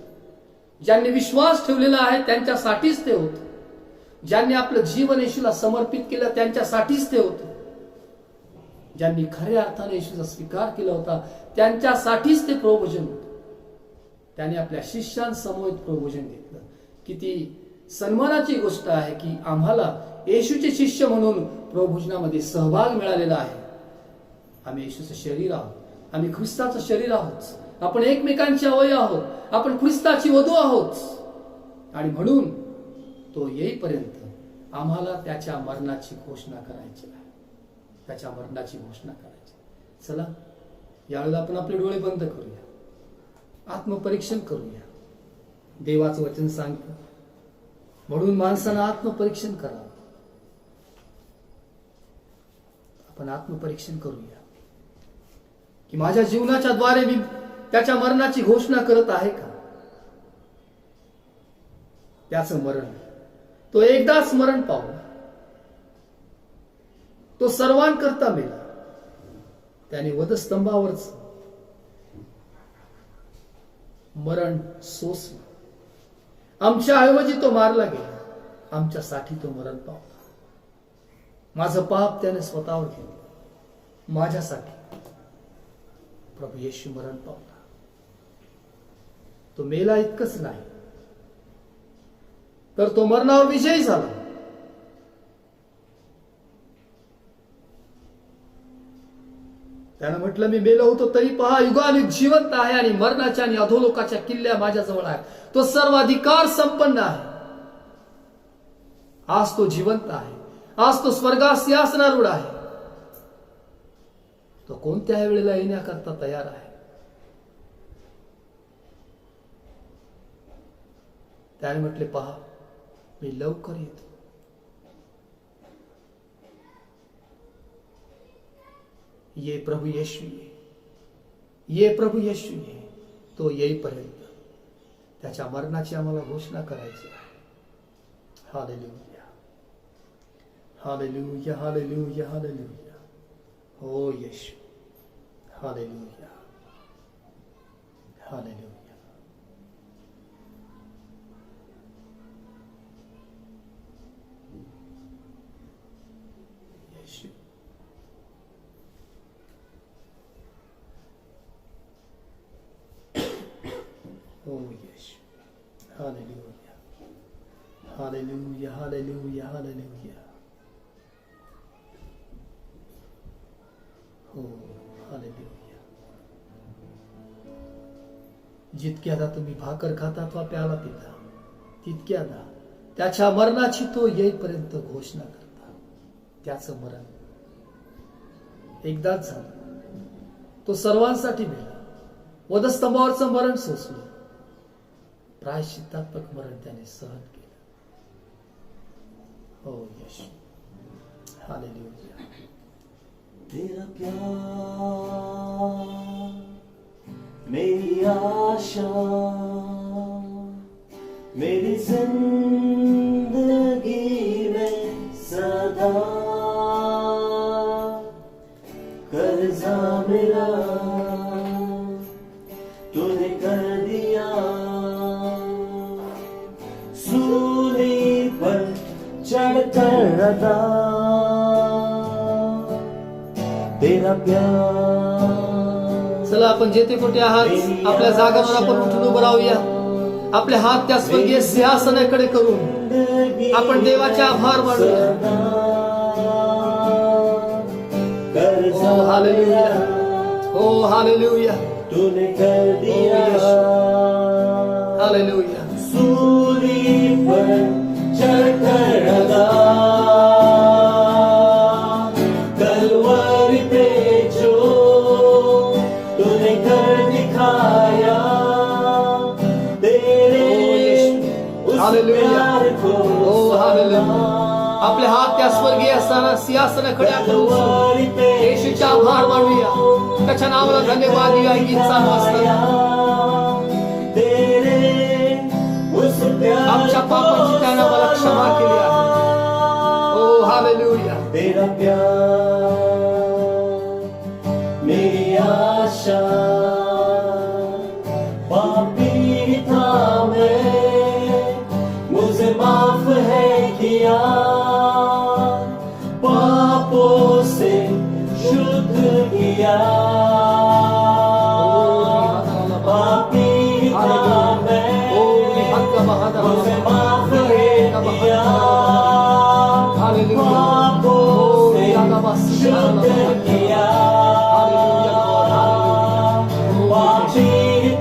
ज्यांनी विश्वास ठेवलेला आहे त्यांच्यासाठीच ते होतं. ज्यांनी आपलं जीवन येशूला समर्पित केलं त्यांच्यासाठीच ते होतं. ज्यांनी खऱ्या अर्थाने येशूचा स्वीकार केला होता त्यांच्यासाठीच ते प्रभोजन होतं. त्याने आपल्या शिष्यांसमवेत प्रभोजन घेतलं. किती सन्मानाची गोष्ट आहे की आम्हाला येशूचे शिष्य म्हणून प्रभोजनामध्ये सहभाग मिळालेला आहे. आम्ही येशूचं शरीर आहोत. आम्ही ख्रिस्ताचं शरीर आहोत. आपण एकमेकांचे अवयव आहोत. आपण ख्रिस्ताची वधू आहोत. आणि म्हणून तो येईपर्यंत आम्हाला त्याच्या मरणाची घोषणा करायची आहे. त्याच्या मरणाची घोषणा करायची. चला यावेळेला आपण आपले डोळे बंद करूया. आत्मपरीक्षण करूया. देवाचं वचन सांगतं म्हणून माणसानं आत्मपरीक्षण करावं. आपण आत्मपरीक्षण करूया की माझ्या जीवनाच्या द्वारे मी त्याच्या मरणाची घोषणा करत आहे का. त्याचं मरण तो एकदाच मरण पावला. तो सर्वांकरता मेला. त्याने वधस्तंभावरच मरण सोसलं. आमच्या ऐवजी तो मारला गेला. आमच्यासाठी तो मरण पावला. माझं पाप त्याने स्वतःवर घेतलं. माझ्यासाठी प्रभू येशू मरण पावला. तो मेला इतकंच नाही तर तो मरणावर विजयी झाला. त्यानं म्हटलं मी मेलो होतो तरी पहा युगानुयुग जिवंत आहे आणि मरणाच्या आणि अधोलोकाच्या किल्ल्या माझ्याजवळ आहे. तो सर्वाधिकार संपन्न आहे. आज तो जिवंत आहे. आज तो स्वर्गात सिंहासनारूढ आहे. तो कोणत्याही वेळेला येण्याकरता तयार आहे. त्याने म्हटले पहा मी लवकर येतो. ये प्रभू येशू ये. ये प्रभू येशू ये. तो येईपर्यंत त्याच्या मरणाची आम्हाला घोषणा करायची आहे. Hallelujah hallelujah hallelujah hallelujah. हो Yeshu. Hallelujah hallelujah. Yeshu. Oh yes. Hallelujah. Hallelujah. Hallelujah. Hallelujah. Oh, hallelujah. जितक्यादा तुम्ही भाकर खाता अथवा प्याला पिता तितक्यादा त्याच्या मरणाची तो येईपर्यंत घोषणा करता. त्याचं मरण एकदाच झालं. तो सर्वांसाठी मेला. वधस्तंभावरचं मरण सोसलं. प्रायश्चित्तात्मक मरण त्याने सहन केलं. हो येशू. हालेलुया. तेरा प्यार मेरी आशा मेरी जिंदगी अदा तेरा प्यार. चला आपण जेथे कुठे आहात आपल्या जागांवर आपण उठून उभं राहूया. आपले हात त्या स्वर्गीय सिंहासनाकडे करून आपण देवाचे आभार मानूया. ओ हालेलुया, ओ हालेलुया, तूने कर दिया. हालेलुया. सूली पर चढ़कर अदा तलवार पे जो तूने कर दिखाया तेरे उस हालेलुया. प्यार को. ओ हालेलुया. आपले हात त्या स्वर्गीय सिंहासनाकडे आपण उचलून येशूचे आभार मानूया. त्याच्या नावाला धन्यवाद देऊया. गीत चालू असताना तेरे उस प्यार आमच्या पापांची त्याने आम्हाला क्षमा केली आहे. ओ हालेलुया. तेरा प्यार मेरी आशा पापी था मैं मुझे माफ है किया पापों से शुद्ध किया पापी था मैं मुझे माफ है किया पापों से शुद्ध किया पापी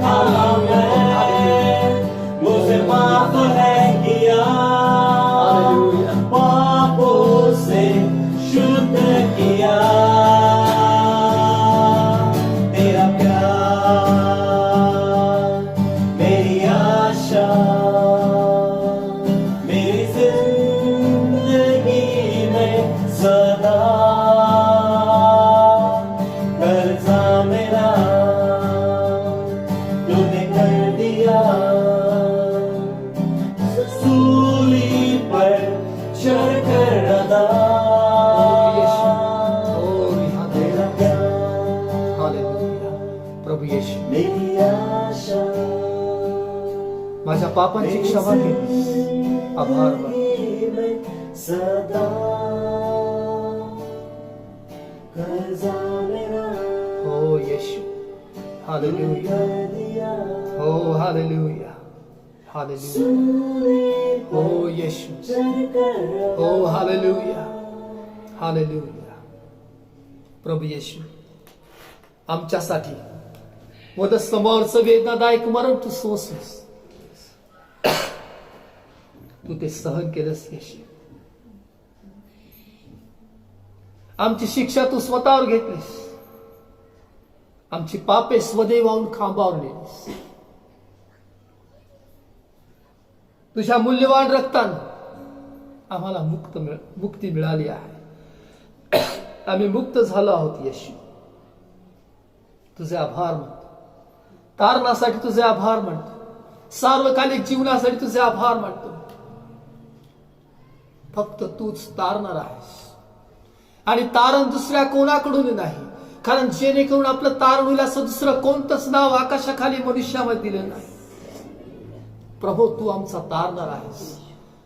था मैं मुझे माफ है किया पापों से शुद्ध किया तेरा प्यार मेरी आशा मेरी जिंदगी में सदा कर्जा मेरा तूने कर दिया सूली पर चढ़कर अदा तेरा प्यार हालेलुया. प्रभू येशू मेरी आशा माझ्या पापांची क्षमा केली. आभार मान. में सदा कर्जा मेरा हो येशू. हालेलुया. कर दिया हो हालेलुया. हालेलुया. हो येशू. चढ़कर हो हालेलुया. हालेलुया. प्रभू येशू आमच्यासाठी वधस्तंभावरचं वेदनादायक मरण तू सोसलंस. तू ते सहन केलंस येशू. आमची शिक्षा तू स्वतःवर घेतलीस. आमची पापे स्वदेवाहून खांबावर नेलीस. तुझ्या मूल्यवान रक्तानं आम्हाला मुक्ती मिळाली आहे. आम्ही मुक्त झालो आहोत येशू. तुझे आभार मानतो. तारणासाठी तुझे आभार मानतो. सार्वकालिक जीवनासाठी तुझे आभार मानतो. फक्त तूच तारणार आहेस आणि तारण दुसऱ्या कोणाकडून नाही. कारण जेणेकरून आपलं तारण होईल असं दुसरं कोणतंच नाव आकाशाखाली मनुष्यामध्ये दिलं नाही. प्रभू तू आमचा तारणार आहेस.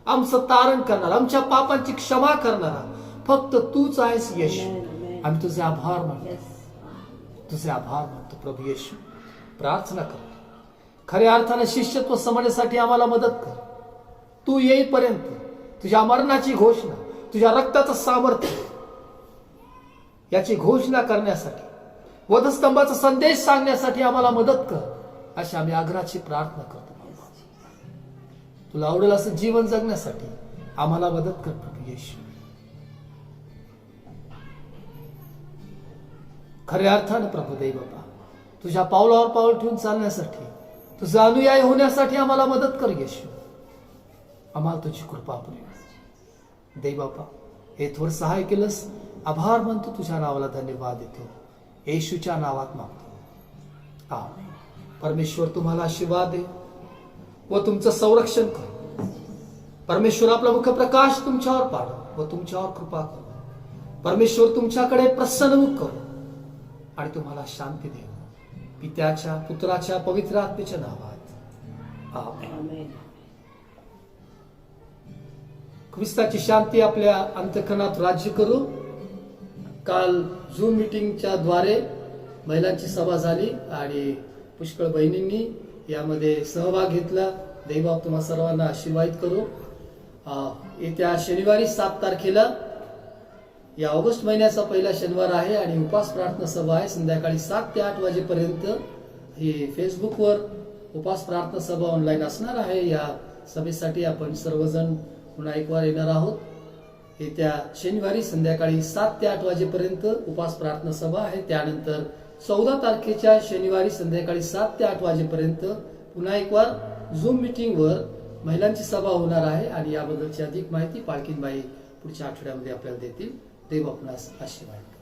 आमचं तारण करणार, आमच्या पापांची क्षमा करणारा फक्त तूच आहेस येशू. आम्ही तुझे आभार मानतो. तुझे आभार मानतो प्रभू येशू. प्रार्थना करतो खऱ्या अर्थाने शिष्यत्व समजण्यासाठी आम्हाला मदत कर. तू येईपर्यंत तुझ्या मरणाची घोषणा, तुझ्या रक्ताचं सामर्थ्य याची घोषणा करण्यासाठी, वधस्तंभाचा संदेश सांगण्यासाठी आम्हाला मदत कर, अशी आम्ही आग्रहाची प्रार्थना करतो. तुला आवडेल असं जीवन जगण्यासाठी आम्हाला मदत कर प्रभू येशू. खऱ्या अर्थानं प्रभू देव बाबा तुझ्या पावलावर पाऊल ठेवून चालण्यासाठी, तुझा अनुयायी होण्यासाठी आम्हाला मदत कर येशू. आम्हाला तुझी कृपा पुरे देव बाबा. हे थोर सहाय्य केलंस. आभार मानतो. तुझ्या नावाला धन्यवाद देतो. येशूच्या नावात मागतो. आमेन. परमेश्वर तुम्हाला आशीर्वाद दे व तुमचं संरक्षण कर. परमेश्वर आपला मुख प्रकाश तुमच्यावर पाडो व तुमच्यावर कृपा करो. परमेश्वर तुमच्याकडे प्रसन्नमुख करो आणि तुम्हाला शांती दे. पित्याच्या, पुत्राच्या, पवित्र आत्म्याच्या नावात आमेन. ख्रिस्ताची शांती आपल्या अंतःकरणात राज्य करू. काल झूम मिटिंगच्या द्वारे महिलांची सभा झाली आणि पुष्कळ बहिणींनी यामध्ये सहभाग घेतला. देवबाप तुम्हा सर्वांना आशीर्वादित करू. येत्या शनिवारी 7 तारखेला या ऑगस्ट महिन्याचा पहिला शनिवार आहे आणि उपास प्रार्थना सभा आहे. संध्याकाळी 7 ते 8 वाजेपर्यंत ही फेसबुकवर उपास प्रार्थना सभा ऑनलाईन असणार आहे. या सभेसाठी आपण सर्वजण पुन्हा एक वार येणार आहोत. येत्या शनिवारी संध्याकाळी 7 ते 8 वाजेपर्यंत उपास प्रार्थना सभा आहे. त्यानंतर 14 तारखेच्या शनिवारी संध्याकाळी 7 ते 8 वाजेपर्यंत पुन्हा एक वार झूम मिटिंगवर महिलांची सभा होणार आहे आणि याबद्दलची अधिक माहिती पालकीनबाई पुढच्या आठवड्यामध्ये आपल्याला देतील. देव आपणास आशीर्वाद.